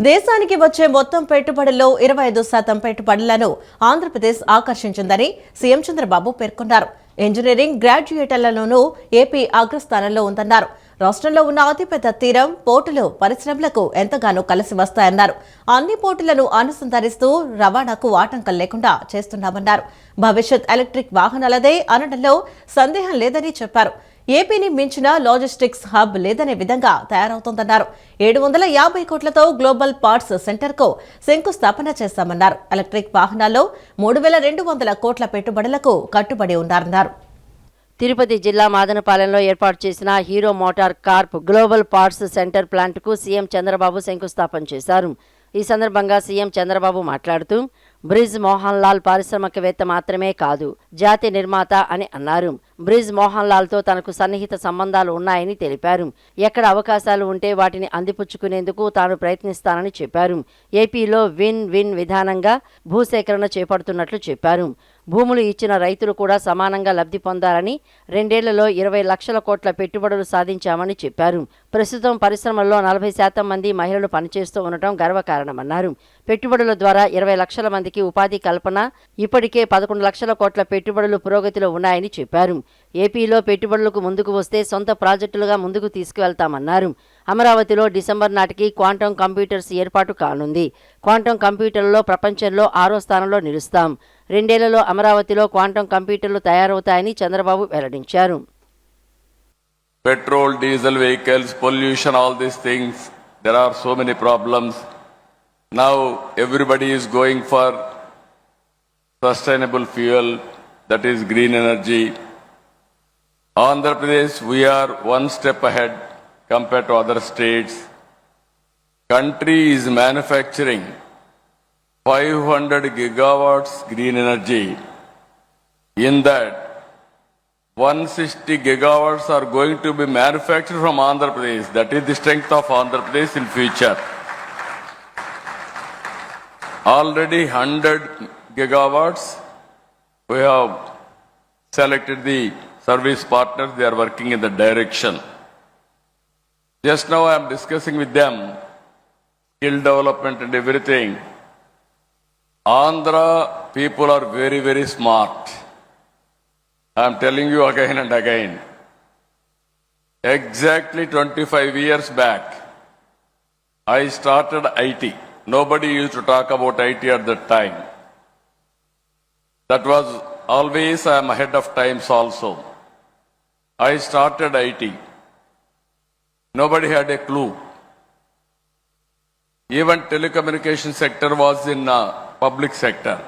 దేశానికి వచ్చే మొత్తం పెట్టుబడుల్లో 25% పెట్టుబడులను ఆంధ్రప్రదేశ్ ఆకర్షించిందని సీఎం చంద్రబాబు పేర్కొన్నారు. ఇంజనీరింగ్ గ్రాడ్యుయేట్లలోనూ ఏపీ అగ్రస్థానంలో ఉందన్నారు. రాష్ట్రంలో ఉన్న అతిపెద్ద తీరం పోర్టులు పరిశ్రమలకు ఎంతగానో కలిసి వస్తాయన్నారు. అన్ని పోర్టులను అనుసంధానిస్తూ రవాణాకు ఆటంకం లేకుండా చేస్తున్నామన్నారు. భవిష్యత్ ఎలక్ట్రిక్ వాహనాలదే అనడంలో సందేహం లేదని చెప్పారు. ఏపీని మించిన లాజిస్టిక్స్ హబ్ లేదనే విధంగా తయారవుతోందన్నారు. 750 కోట్లతో గ్లోబల్ పార్ట్స్ సెంటర్కు శంకుస్థాపన చేస్తామన్నారు. ఎలక్ట్రిక్ వాహనాల్లో 3200 కోట్ల పెట్టుబడులకు కట్టుబడి ఉన్నారన్నారు. తిరుపతి జిల్లా మాదనపాలెంలో ఏర్పాటు చేసిన Hero MotoCorp global parts centre ప్లాంట్కు సీఎం చంద్రబాబు శంకుస్థాపన చేశారు. ఈ సందర్భంగా సీఎం చంద్రబాబు మాట్లాడుతూ బ్రిజ్ మోహన్ లాల్ పారిశ్రామికవేత్త మాత్రమే కాదు, జాతి నిర్మాత అని అన్నారు. బ్రిజ్ మోహన్ లాల్తో తనకు సన్నిహిత సంబంధాలు ఉన్నాయని తెలిపారు. ఎక్కడ అవకాశాలు ఉంటే వాటిని అందిపుచ్చుకునేందుకు తాను ప్రయత్నిస్తానని చెప్పారు. ఏపీలో విన్ విన్ విధానంగా భూసేకరణ చేపడుతున్నట్లు చెప్పారు. భూములు ఇచ్చిన రైతులు కూడా సమానంగా లబ్ధి పొందాలని 2 ఏళ్లలో 20 లక్షల కోట్ల పెట్టుబడులు సాధించామని చెప్పారు. ప్రస్తుతం పరిశ్రమల్లో 40% మంది మహిళలు పనిచేస్తూ ఉండటం గర్వకారణమన్నారు. పెట్టుబడుల ద్వారా 20 లక్షల మందికి ఉపాధి కల్పన, ఇప్పటికే 11 లక్షల కోట్ల పెట్టుబడులు పురోగతిలో ఉన్నాయని చెప్పారు. ఏపీలో పెట్టుబడులకు ముందుకు వస్తే సొంత ప్రాజెక్టులుగా ముందుకు తీసుకువెళ్తామన్నారు. అమరావతిలో డిసెంబర్ నాటికి క్వాంటమ్ కంప్యూటర్స్ ఏర్పాటు కానుంది. క్వాంటమ్ కంప్యూటర్లలో ప్రపంచంలో 6వ స్థానంలో నిలుస్తాం. 2 ఏళ్లలో అమరావతిలో క్వాంటమ్ కంప్యూటర్లు తయారవుతాయని చంద్రబాబు వెల్లడించారు. Petrol, diesel vehicles, pollution, all these things, there are so many problems. Now everybody is going for sustainable fuel, that is green energy. Andhra Pradesh, we are one step ahead compared to other states. Country is manufacturing 500 gigawatts green energy. In that, 160 gigawatts are going to be manufactured from Andhra Pradesh. That is the strength of Andhra Pradesh in future. Already 100 gigawatts, we have selected the service partners. They are working in the direction. Just now I am discussing with them skill development and everything. Andhra people are very, very smart. I am telling you again and again. Exactly 25 years back, I started IT. Nobody used to talk about IT at that time. That was always I am ahead of times also. I started IT. Nobody had a clue. Even telecommunication sector was in public sector.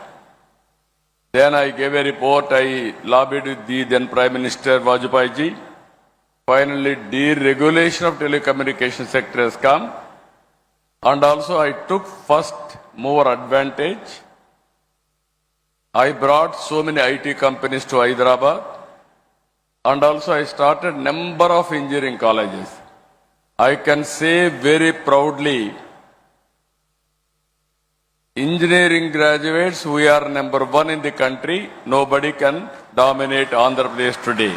Then I gave a report, I lobbied with the then Prime Minister Vajpayee ji. Finally, deregulation of telecommunication sector has come. And also I took first mover advantage. I brought so many IT companies to Hyderabad. And also I started number of engineering colleges. I can say very proudly, engineering graduates, we are number 1 in the country. Nobody can dominate Andhra Pradesh today.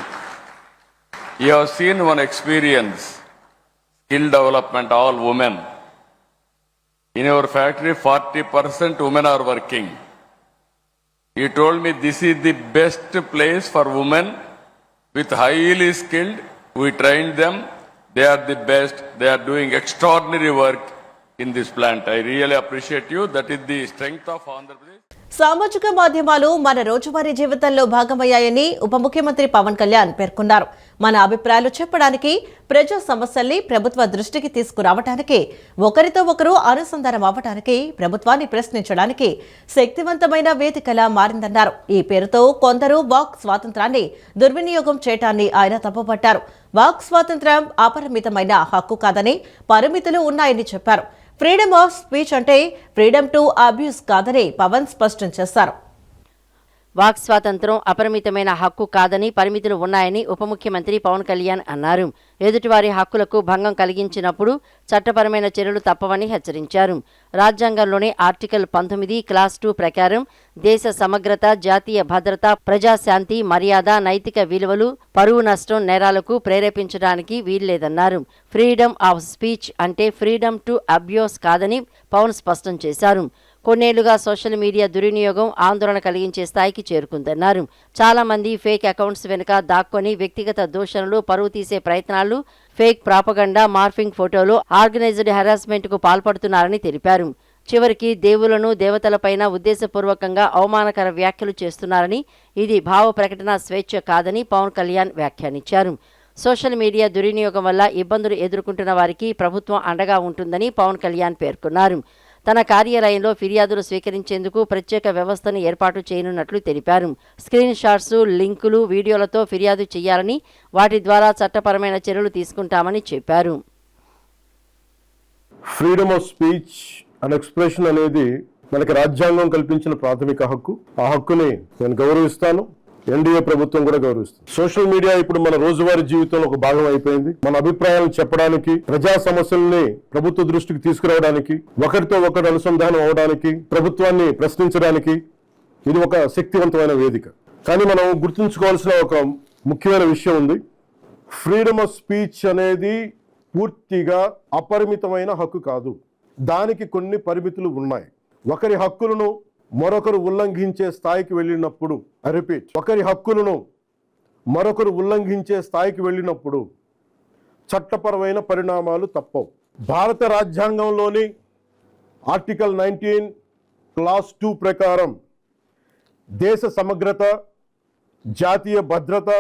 You have seen one experience, skill development, all women. In our factory, 40% women are working. He told me this is the best place for women with highly skilled. We trained them. They are the best. They are doing extraordinary work in this plant. I really appreciate you. That is the strength of Andhra Pradesh. సామాజిక మాధ్యమాలు మన రోజువారీ జీవితంలో భాగమయ్యాయని ఉప ముఖ్యమంత్రి పవన్ కళ్యాణ్ పేర్కొన్నారు. మన అభిప్రాయాలు చెప్పడానికి, ప్రజా సమస్యల్ని ప్రభుత్వ దృష్టికి తీసుకురావడానికి, ఒకరితో ఒకరు అనుసంధానం అవ్వడానికి, ప్రభుత్వాన్ని ప్రశ్నించడానికి శక్తివంతమైన వేదికలా మారిందన్నారు. ఈ పేరుతో కొందరు వాక్ స్వాతంత్రాన్ని దుర్వినియోగం చేయటాన్ని ఆయన తప్పుపట్టారు. వాక్ స్వాతంత్ర్యం అపరిమితమైన హక్కు కాదని, పరిమితులు ఉన్నాయని చెప్పారు. ఫ్రీడమ్ ఆఫ్ స్పీచ్ అంటే ఫ్రీడమ్ టు అబ్యూస్ కాదని పవన్ స్పష్టం చేశారు. వాక్ స్వాతంత్రం అపరిమితమైన హక్కు కాదని పరిమితులు ఉన్నాయని ఉప ముఖ్యమంత్రి పవన్ కళ్యాణ్ అన్నారు. ఎదుటివారి హక్కులకు భంగం కలిగించినప్పుడు చట్టపరమైన చర్యలు తప్పవని హెచ్చరించారు. రాజ్యాంగంలోని ఆర్టికల్ 19 క్లాస్ 2 ప్రకారం దేశ సమగ్రత, జాతీయ భద్రత, ప్రజాశాంతి, మర్యాద, నైతిక విలువలు, పరువు నష్టం నేరాలకు ప్రేరేపించడానికి వీల్లేదన్నారు. ఫ్రీడమ్ ఆఫ్ స్పీచ్ అంటే ఫ్రీడమ్ టు అబ్యూస్ కాదని పవన్ స్పష్టం చేశారు. కొన్నేళ్లుగా సోషల్ మీడియా దుర్వినియోగం ఆందోళన కలిగించే స్థాయికి చేరుకుందన్నారు. చాలా మంది ఫేక్ అకౌంట్స్ వెనుక దాక్కొని వ్యక్తిగత దూషణలు, పరువు తీసే ప్రయత్నాలు, ఫేక్ ప్రాపగండా, మార్ఫింగ్ ఫోటోలు, ఆర్గనైజ్డ్ హెరాస్మెంట్కు పాల్పడుతున్నారని తెలిపారు. చివరికి దేవులను, దేవతలపైన ఉద్దేశపూర్వకంగా అవమానకర వ్యాఖ్యలు చేస్తున్నారని, ఇది భావ ప్రకటన స్వేచ్ఛ కాదని పవన్ కళ్యాణ్ వ్యాఖ్యానించారు. సోషల్ మీడియా దుర్వినియోగం వల్ల ఇబ్బందులు ఎదుర్కొంటున్న వారికి ప్రభుత్వం అండగా ఉంటుందని పవన్ కళ్యాణ్ పేర్కొన్నారు. తన కార్యాలయంలో ఫిర్యాదులు స్వీకరించేందుకు ప్రత్యేక వ్యవస్థను ఏర్పాటు చేయనున్నట్లు తెలిపారు. స్క్రీన్ షాట్స్, లింకులు, వీడియోలతో ఫిర్యాదు చేయాలని, వాటి ద్వారా చట్టపరమైన చర్యలు తీసుకుంటామని చెప్పారు. Freedom of speech and expression అనేది మనకి రాజ్యాంగం కల్పించిన ప్రాథమిక హక్కు. ఆ హక్కుని నేను గౌరవిస్తాను. ఎన్డీఏ ప్రభుత్వం కూడా గౌరవిస్తుంది. సోషల్ మీడియా ఇప్పుడు మన రోజువారీ జీవితంలో ఒక భాగం అయిపోయింది. మన అభిప్రాయాలను చెప్పడానికి, ప్రజా సమస్యల్ని ప్రభుత్వ దృష్టికి తీసుకురావడానికి, ఒకరితో ఒకరు అనుసంధానం అవడానికి, ప్రభుత్వాన్ని ప్రశ్నించడానికి ఇది ఒక శక్తివంతమైన వేదిక. కానీ మనం గుర్తుంచుకోవాల్సిన ఒక ముఖ్యమైన విషయం ఉంది. ఫ్రీడమ్ ఆఫ్ స్పీచ్ అనేది పూర్తిగా అపరిమితమైన హక్కు కాదు. దానికి కొన్ని పరిమితులు ఉన్నాయి. ఒకరి హక్కులను మరొకరు ఉల్లంఘించే స్థాయికి వెళ్ళినప్పుడు, ఒకరి హక్కులను మరొకరు ఉల్లంఘించే స్థాయికి వెళ్ళినప్పుడు చట్టపరమైన పరిణామాలు తప్పవు. భారత రాజ్యాంగంలోని ఆర్టికల్ 19 క్లాస్ 2 ప్రకారం దేశ సమగ్రత, జాతీయ భద్రత,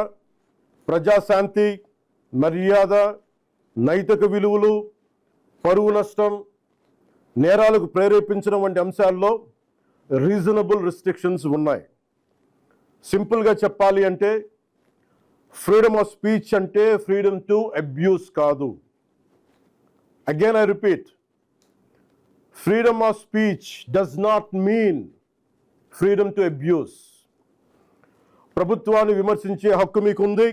ప్రజాశాంతి, మర్యాద, నైతిక విలువలు, పరువు నష్టం, నేరాలకు ప్రేరేపించడం వంటి అంశాల్లో రీజనబుల్ రిస్ట్రిక్షన్స్ ఉన్నాయి. సింపుల్గా చెప్పాలి అంటే ఫ్రీడమ్ ఆఫ్ స్పీచ్ అంటే ఫ్రీడమ్ టు అబ్యూస్ కాదు. Again I repeat, freedom of speech does not mean freedom to abuse. ప్రభుత్వాన్ని విమర్శించే హక్కు మీకుంది,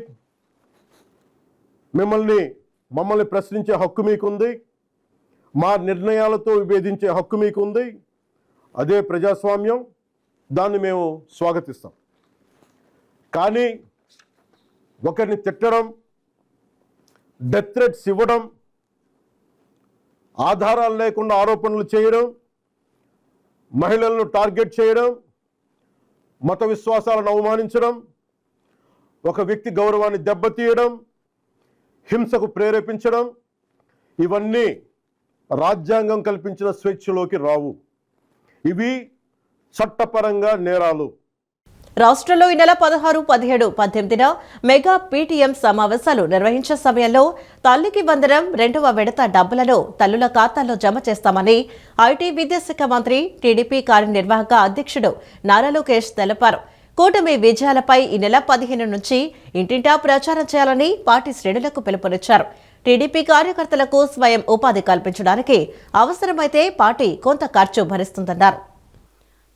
మమ్మల్ని ప్రశ్నించే హక్కు మీకుంది, మా నిర్ణయాలతో విభేదించే హక్కు మీకుంది. అదే ప్రజాస్వామ్యం, దాన్ని మేము స్వాగతిస్తాం. కానీ ఒకరిని తిట్టడం, డెత్ థ్రెట్స్ ఇవ్వడం, ఆధారాలు లేకుండా ఆరోపణలు చేయడం, మహిళలను టార్గెట్ చేయడం, మత విశ్వాసాలను అవమానించడం, ఒక వ్యక్తి గౌరవాన్ని దెబ్బతీయడం, హింసకు ప్రేరేపించడం, ఇవన్నీ రాజ్యాంగం కల్పించిన స్వేచ్ఛలోకి రావు. ఇవి చట్టపరంగా నేరాలు. రాష్ట్రంలో ఈ నెల 16, 17, 18 మెగా పీటీఎం సమావేశాలు నిర్వహించే సమయంలో తల్లికి వందనం 2వ విడత డబ్బులను తల్లుల ఖాతాల్లో జమ చేస్తామని ఐటీ విద్యాశాఖ మంత్రి, టీడీపీ కార్యనిర్వాహక అధ్యక్షుడు నారా లోకేష్ తెలిపారు. కూటమి విజయాలపై ఈ నెల 15 నుంచి ఇంటింటా ప్రచారం చేయాలని పార్టీ శ్రేణులకు పిలుపునిచ్చారు. టీడీపీ కార్యకర్తలకు స్వయం ఉపాధి కల్పించడానికి అవసరమైతే పార్టీ కొంత ఖర్చు భరిస్తుందన్నారు.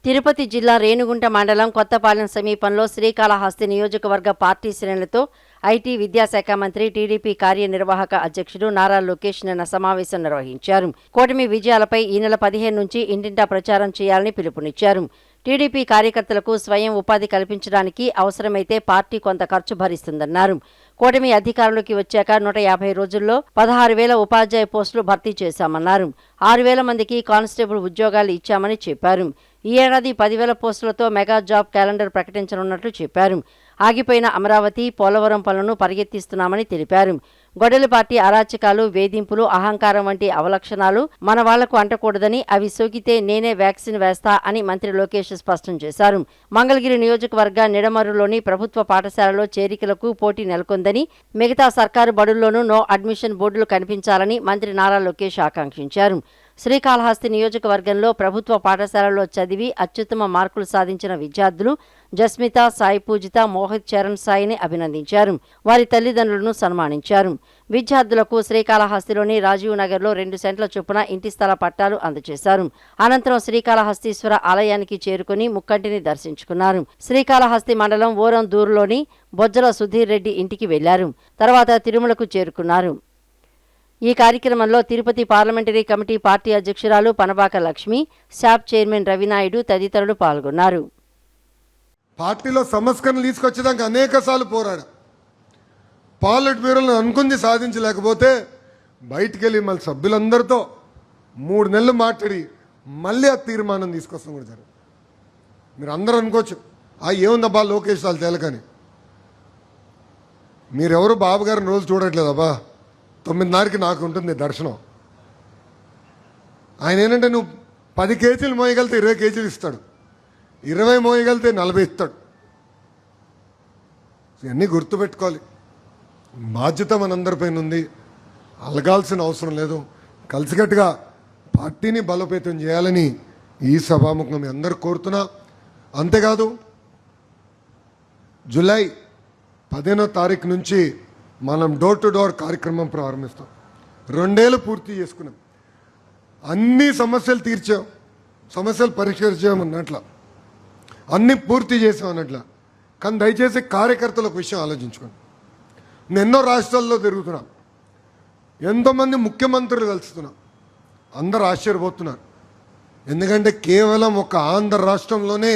తిరుపతి జిల్లా రేణిగుంట మండలం కొత్తపాలెం సమీపంలో శ్రీకాళహస్తి నియోజకవర్గ పార్టీ శ్రేణులతో ఐటీ విద్యాశాఖ మంత్రి, టీడీపీ కార్యనిర్వాహక అధ్యక్షుడు నారా లోకేష్ నిన్న సమావేశం నిర్వహించారు. కూటమి విజయాలపై ఈ నెల 15 నుంచి ఇంటింటా ప్రచారం చేయాలని పిలుపునిచ్చారు. టీడీపీ కార్యకర్తలకు స్వయం ఉపాధి కల్పించడానికి అవసరమైతే పార్టీ కొంత ఖర్చు భరిస్తుందన్నారు. కూటమి అధికారంలోకి వచ్చాక 150 రోజుల్లో 16,000 ఉపాధ్యాయ పోస్టులు భర్తీ చేశామన్నారు. 6,000 మందికి కానిస్టేబుల్ ఉద్యోగాలు ఇచ్చామని చెప్పారు. ఈ ఏడాది 10,000 పోస్టులతో మెగా జాబ్ క్యాలెండర్ ప్రకటించనున్నట్లు చెప్పారు. ఆగిపోయిన అమరావతి, పోలవరం పనులను పరిగెత్తిస్తున్నామని తెలిపారు. గొడవల పార్టీ అరాచకాలు, వేధింపులు, అహంకారం వంటి అవలక్షణాలు మన వాళ్లకు అంటకూడదని, అవి సోకితే నేనే వ్యాక్సిన్ వేస్తా అని మంత్రి లోకేష్ స్పష్టం చేశారు. మంగళగిరి నియోజకవర్గ నిడమరులోని ప్రభుత్వ పాఠశాలలో చేరికలకు పోటీ నెలకొందని, మిగతా సర్కారు బడుల్లోనూ నో అడ్మిషన్ బోర్డులు కనిపించాలని మంత్రి నారా లోకేష్ ఆకాంక్షించారు. శ్రీకాళహస్తి నియోజకవర్గంలో ప్రభుత్వ పాఠశాలలో చదివి అత్యుత్తమ మార్కులు సాధించిన విద్యార్థులు జస్మిత, సాయి పూజిత, మోహిత్ చరణ్ సాయిని అభినందించారు. వారి తల్లిదండ్రులను సన్మానించారు. విద్యార్థులకు శ్రీకాళహస్తిలోని రాజీవ్ నగర్లో 2 సెంట్ల చొప్పున ఇంటి స్థల పట్టాలు అందజేశారు. అనంతరం శ్రీకాళహస్తీశ్వర ఆలయానికి చేరుకుని ముక్కంటిని దర్శించుకున్నారు. శ్రీకాళహస్తి మండలం ఓరందూరులోని బొజ్జల సుధీర్ రెడ్డి ఇంటికి వెళ్లారు. తర్వాత తిరుమలకు చేరుకున్నారు. ఈ కార్యక్రమంలో తిరుపతి పార్లమెంటరీ కమిటీ పార్టీ అధ్యక్షురాలు పనబాక లక్ష్మి, శాప్ చైర్మన్ రవినాయుడు తదితరులు పాల్గొన్నారు. పార్టీలో సంస్కరణలు తీసుకొచ్చేదానికి అనేక సార్లు పోరాడు. పార్లమెంట్ బ్యూరోలో అనుకుంది సాధించలేకపోతే బయటికి వెళ్ళి మళ్ళీ సభ్యులందరితో 3 నెలలు మాట్లాడి మళ్ళీ ఆ తీర్మానం తీసుకొస్తాం కూడా జరుగుతుంది. మీరు అందరూ అనుకోవచ్చు ఏముందబ్బా లోకేష్ వాళ్ళు తేలకని. మీరెవరు బాబు గారిని రోజు చూడట్లేదబ్బా. 9:30కి నాకు ఉంటుంది దర్శనం. ఆయన ఏంటంటే నువ్వు 10 కేజీలు మోయగలితే 20 కేజీలు ఇస్తాడు, 20 మోయగలితే 40 ఇస్తాడు. ఇవన్నీ గుర్తుపెట్టుకోవాలి. బాధ్యత మనందరిపైన ఉంది. అలగాల్సిన అవసరం లేదు. కలిసికట్టుగా పార్టీని బలోపేతం చేయాలని ఈ సభాముఖం మీ అందరూ కోరుతున్నా. అంతేకాదు జూలై 15వ తారీఖు నుంచి మనం డోర్ టు డోర్ కార్యక్రమం ప్రారంభిస్తాం. 2 ఏళ్ళు పూర్తి చేసుకున్నాం. అన్ని సమస్యలు తీర్చాం, సమస్యలు పరిష్కరించామన్నట్ల, అన్ని పూర్తి చేసామన్నట్ల. కానీ దయచేసి కార్యకర్తలు ఒక విషయం ఆలోచించుకోండి. నేను ఎన్నో రాష్ట్రాల్లో తిరుగుతున్నా, ఎంతోమంది ముఖ్యమంత్రులు కలుస్తున్నా. అందరూ ఆశ్చర్యపోతున్నారు. ఎందుకంటే కేవలం ఒక ఆంధ్ర రాష్ట్రంలోనే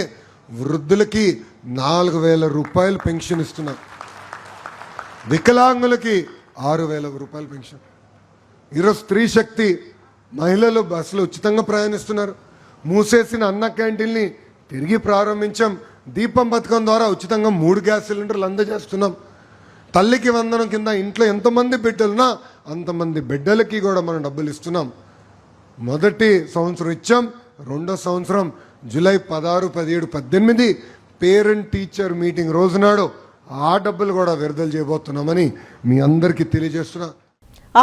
వృద్ధులకి 4,000 రూపాయలు పెన్షన్ ఇస్తున్నారు. వికలాంగులకి 6,000 రూపాయలు పెన్షన్. ఈరోజు స్త్రీ శక్తి మహిళలు బస్సులు ఉచితంగా ప్రయాణిస్తున్నారు. మూసేసిన అన్న క్యాంటీన్ని తిరిగి ప్రారంభించాం. దీపం పథకం ద్వారా ఉచితంగా 3 గ్యాస్ సిలిండర్లు అందజేస్తున్నాం. తల్లికి వందనం కింద ఇంట్లో ఎంతమంది బిడ్డలున్నా అంతమంది బిడ్డలకి కూడా మనం డబ్బులు ఇస్తున్నాం. మొదటి సంవత్సరం ఇచ్చాం. 2వ సంవత్సరం జూలై 16, 17, 18 పేరెంట్ టీచర్ మీటింగ్ రోజునాడు ఆ డబ్బులు కూడా విడుదల చేయబోతున్నామని మీ అందరికీ తెలియజేస్తున్నా.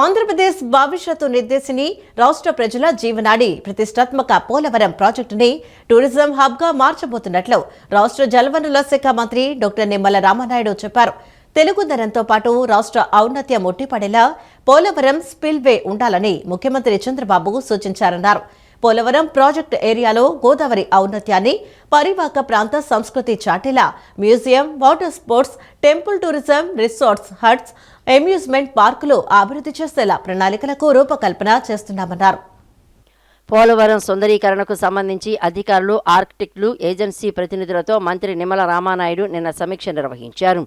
ఆంధ్రప్రదేశ్ భవిష్యత్తు నిర్దేశిని, రాష్ట్ర ప్రజల జీవనాడి ప్రతిష్టాత్మక పోలవరం ప్రాజెక్టుని టూరిజం హబ్ గా మార్చబోతున్నట్లు రాష్ట్ర జలవనరుల శాఖ మంత్రి డాక్టర్ నిమ్మల రామానాయుడు చెప్పారు. తెలుగుదనంతో పాటు రాష్ట్ర ఔన్నత్యం ఉట్టిపడేలా పోలవరం స్పిల్వే ఉండాలని ముఖ్యమంత్రి చంద్రబాబు సూచించారన్నారు. పోలవరం ప్రాజెక్టు ఏరియాలో గోదావరి ఔన్నత్యాన్ని, పరివాహక ప్రాంత సంస్కృతి చాటేలా museum, water sports, temple tourism, resorts, huts, amusement పార్కులు అభివృద్ధి చేసేలా ప్రణాళికలకు రూపకల్పన చేస్తున్నామన్నారు. పోలవరం సుందరీకరణకు సంబంధించి అధికారులు, ఆర్కిటెక్టులు, ఏజెన్సీ ప్రతినిధులతో మంత్రి నిమ్మల రామానాయుడు నిన్న సమీక్ష నిర్వహించారు.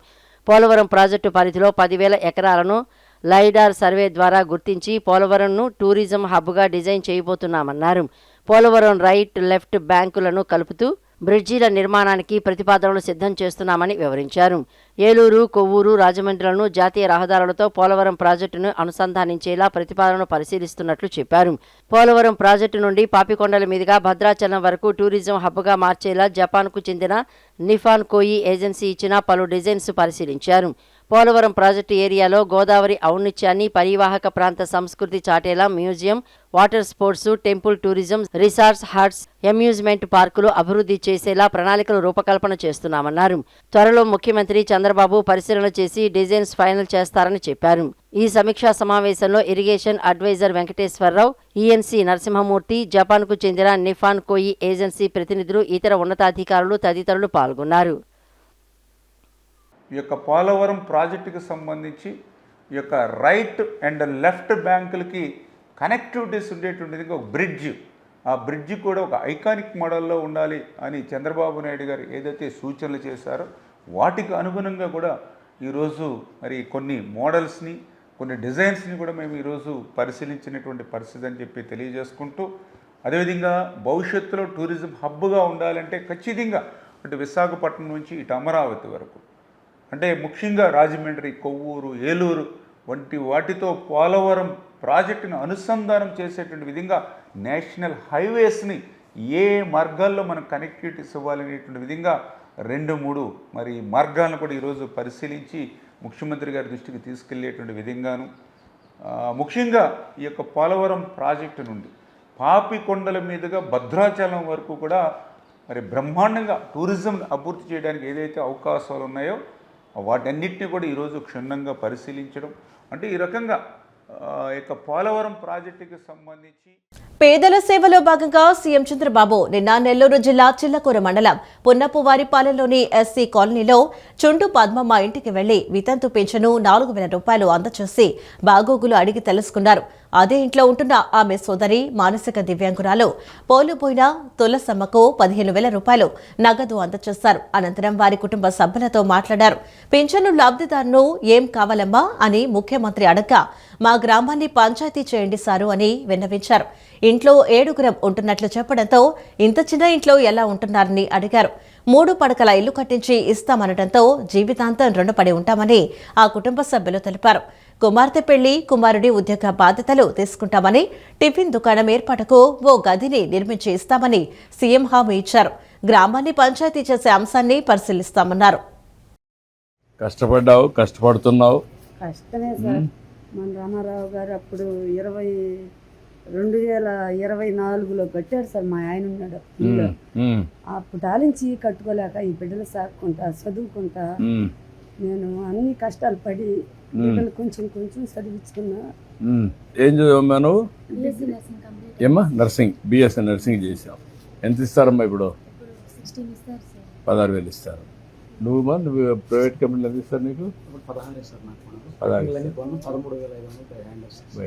పోలవరం ప్రాజెక్టు పరిధిలో 10,000 ఎకరాలను లైడార్ సర్వే ద్వారా గుర్తించి పోలవరంను టూరిజం హబ్గా డిజైన్ చేయబోతున్నామన్నారు. పోలవరం రైట్, లెఫ్ట్ బ్యాంకులను కలుపుతూ బ్రిడ్జీల నిర్మాణానికి ప్రతిపాదనలు సిద్ధం చేస్తున్నామని వివరించారు. ఏలూరు, కొవ్వూరు, రాజమండ్రులను జాతీయ రహదారులతో పోలవరం ప్రాజెక్టును అనుసంధానించేలా ప్రతిపాదనను పరిశీలిస్తున్నట్లు చెప్పారు. పోలవరం ప్రాజెక్టు నుండి పాపికొండల మీదుగా భద్రాచలం వరకు టూరిజం హబ్గా మార్చేలా జపాన్కు చెందిన నిఫాన్ కోయి ఏజెన్సీ ఇచ్చిన పలు డిజైన్స్ పరిశీలించారు. పోలవరం ప్రాజెక్టు ఏరియాలో గోదావరి ఔన్నత్యాన్ని, పరివాహక ప్రాంత సంస్కృతి చాటేలా museum, water sports, temple tourism, resorts, huts, amusement పార్కులు అభివృద్ధి చేసేలా ప్రణాళికలు రూపకల్పన చేస్తున్నామన్నారు. త్వరలో ముఖ్యమంత్రి చంద్రబాబు పరిశీలన చేసి డిజైన్స్ ఫైనల్ చేస్తారని చెప్పారు. ఈ సమీక్షా సమావేశంలో irrigation adviser Venkateswararao, ENC Narasimhamurthy, జపాన్కు చెందిన నిఫాన్ కోయి ఏజెన్సీ ప్రతినిధులు, ఇతర ఉన్నతాధికారులు తదితరులు పాల్గొన్నారు. ఈ యొక్క పోలవరం ప్రాజెక్టుకి సంబంధించి ఈ యొక్క రైట్ అండ్ లెఫ్ట్ బ్యాంకులకి కనెక్టివిటీస్ ఉండేటువంటిది ఒక బ్రిడ్జ్. ఆ బ్రిడ్జ్ కూడా ఒక ఐకానిక్ మోడల్లో ఉండాలి అని చంద్రబాబు నాయుడు గారు ఏదైతే సూచనలు చేశారో వాటికి అనుగుణంగా కూడా ఈరోజు మరి కొన్ని మోడల్స్ని, కొన్ని డిజైన్స్ని కూడా మేము ఈరోజు పరిశీలించినటువంటి పరిస్థితి అని చెప్పి తెలియజేసుకుంటూ, అదేవిధంగా భవిష్యత్తులో టూరిజం హబ్గా ఉండాలంటే ఖచ్చితంగా అటు విశాఖపట్నం నుంచి ఇటు అమరావతి వరకు, అంటే ముఖ్యంగా రాజమండ్రి, కొవ్వూరు, ఏలూరు వంటి వాటితో పోలవరం ప్రాజెక్టును అనుసంధానం చేసేటువంటి విధంగా నేషనల్ హైవేస్ని ఏ మార్గాల్లో మనం కనెక్టివిటీస్ ఇవ్వాలనేటువంటి విధంగా 2-3 మరి మార్గాలను కూడా ఈరోజు పరిశీలించి ముఖ్యమంత్రి గారి దృష్టికి తీసుకెళ్లేటువంటి విధంగాను, ముఖ్యంగా ఈ యొక్క పోలవరం ప్రాజెక్టు నుండి పాపికొండల మీదుగా భద్రాచలం వరకు కూడా మరి బ్రహ్మాండంగా టూరిజం అభివృద్ధి చేయడానికి ఏదైతే అవకాశాలు ఉన్నాయో వాటన్నిటిని కూడా ఈరోజు క్షుణ్ణంగా పరిశీలించడం, అంటే ఈ రకంగా యొక్క పోలవరం ప్రాజెక్టుకి సంబంధించి పేదల సేవలో భాగంగా సీఎం చంద్రబాబు నిన్న నెల్లూరు జిల్లా చిల్లకూరు మండలం పున్నపువారిపాలెంలోని ఎస్సీ కాలనీలో చుండు పద్మమ్మ ఇంటికి వెళ్లి వితంతు పెన్షను 4,000 రూపాయలు అందచేసి బాగోగులు అడిగి తెలుసుకున్నారు. అదే ఇంట్లో ఉంటున్న ఆమె సోదరి మానసిక దివ్యాంగురాలు పోలుపోయిన తులసమ్మకు 15,000 రూపాయలు నగదు అందచేశారు. అనంతరం వారి కుటుంబ సభ్యులతో మాట్లాడారు. పింఛను లబ్ధిదారును ఏం కావాలమ్మా అని ముఖ్యమంత్రి అడగ్గా మా గ్రామాన్ని పంచాయతీ చేయండి సారు అని విన్నవించారు. ఇంట్లో 7 ఉంటున్నట్లు చెప్పడంతో ఇంత చిన్న ఇంట్లో ఎలా ఉంటున్నారని అడిగారు. 3 పడకల ఇల్లు కట్టించి ఇస్తామనడంతో జీవితాంతం రుణపడి ఉంటామని ఆ కుటుంబ సభ్యులు తెలిపారు. కుమార్తె పెళ్లి, కుమారుడి ఉద్యోగ బాధ్యతలు తీసుకుంటామని, టిఫిన్ దుకాణం ఏర్పాటుకు ఓ గదిని నిర్మించి ఇస్తామని సీఎం హామీ ఇచ్చారు. గ్రామాన్ని పంచాయతీ చేసే అంశాన్ని పరిశీలిస్తామన్నారు. కష్టపడ్డావు, కష్టపడుతున్నావు. కష్టమే సార్. మన రామారావు గారు అప్పుడు 2024లో కట్టారు సార్. మా ఆయన ఉన్నాడు ఇల్లు. అప్పుడు ఆలించి కట్టుకోలేక ఈ బిడ్డలు సాక్కుంటా చదువుకుంటా నేను అన్ని కష్టాలు పడి బిడ్డలు కొంచెం కొంచెం చదివించుకున్నా. ఏం చదివమ్మా నువ్వు? ఏమ్మా? నర్సింగ్, బిఎస్సీ నర్సింగ్ చేసావు. ఎంత ఇస్తారమ్మా ఇప్పుడు? 16,000 ఇస్తారు. నువ్వు ప్రైవేట్ కంపెనీలు ఎంత ఇస్తారు నీకు? 16,000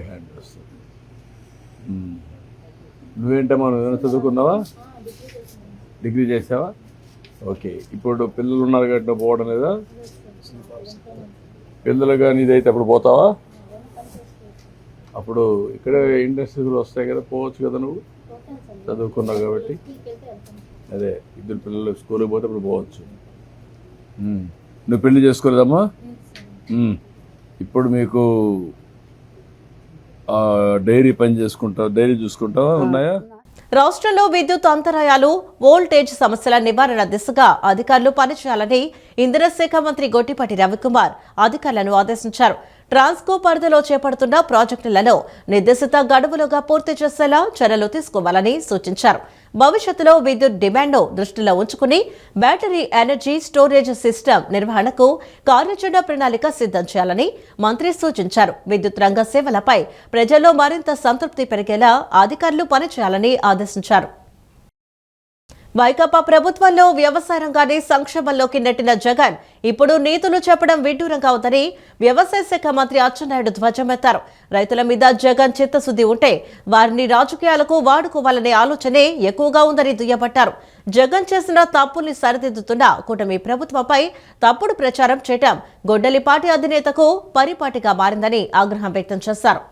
హ్యాండ్ వస్తుంది. నువ్వేంటమ్మా, నువ్వేమైనా చదువుకున్నావా? డిగ్రీ చేసావా? ఓకే. ఇప్పుడు పిల్లలు ఉన్నారు కాబట్టి నువ్వు పోవడం లేదా? పిల్లలు కానీ ఇదైతే అప్పుడు పోతావా? అప్పుడు ఇక్కడే ఇండస్ట్రీలు వస్తాయి కదా, పోవచ్చు కదా. నువ్వు చదువుకున్నావు కాబట్టి అదే, ఇద్దరు పిల్లలు స్కూల్కి పోతే అప్పుడు పోవచ్చు. నువ్వు పెళ్లి చేసుకోలేదమ్మా? ఇప్పుడు మీకు డైరీ పని చేసుకుంటావు, డైరీ చూసుకుంటావా? ఉన్నాయా? రాష్ట్రంలో విద్యుత్ అంతరాయాలు, వోల్టేజ్ సమస్యల నివారణ దిశగా అధికారులు పనిచేయాలని ఇంధన శాఖ మంత్రి గొట్టిపాటి రవికుమార్ అధికారులను ఆదేశించారు. ట్రాన్స్కో పరిధిలో చేపడుతున్న ప్రాజెక్టులను నిర్దేశిత గడువులుగా పూర్తి చేసేలా చర్యలు తీసుకోవాలని సూచించారు. భవిష్యత్తులో విద్యుత్ డిమాండ్ను దృష్టిలో ఉంచుకుని బ్యాటరీ ఎనర్జీ స్టోరేజ్ సిస్టమ్ నిర్వహణకు కార్యాచరణ ప్రణాళిక సిద్ధం చేయాలని మంత్రి సూచించారు. విద్యుత్ రంగ సేవలపై ప్రజల్లో మరింత సంతృప్తి పెరిగేలా అధికారులు పనిచేయాలని ఆదేశించారు. వైకాపా ప్రభుత్వంలో వ్యవసాయ రంగాన్ని సంక్షేమంలోకి నెట్టిన జగన్ ఇప్పుడు నీతులు చెప్పడం విడ్డూరంగా ఉందని వ్యవసాయ శాఖ మంత్రి అచ్చెన్నాయుడు ధ్వజమెత్తారు. రైతుల మీద జగన్ చిత్తశుద్ధి ఉంటే వారిని రాజకీయాలకు వాడుకోవాలనే ఆలోచనే ఎక్కువగా ఉందని దుయ్యబట్టారు. జగన్ చేసిన తప్పుల్ని సరిదిద్దుతున్న కూటమి ప్రభుత్వంపై తప్పుడు ప్రచారం చేయడం గొడ్డలిపాటి అధినేతకు పరిపాటిగా మారిందని ఆగ్రహం వ్యక్తం చేశారు.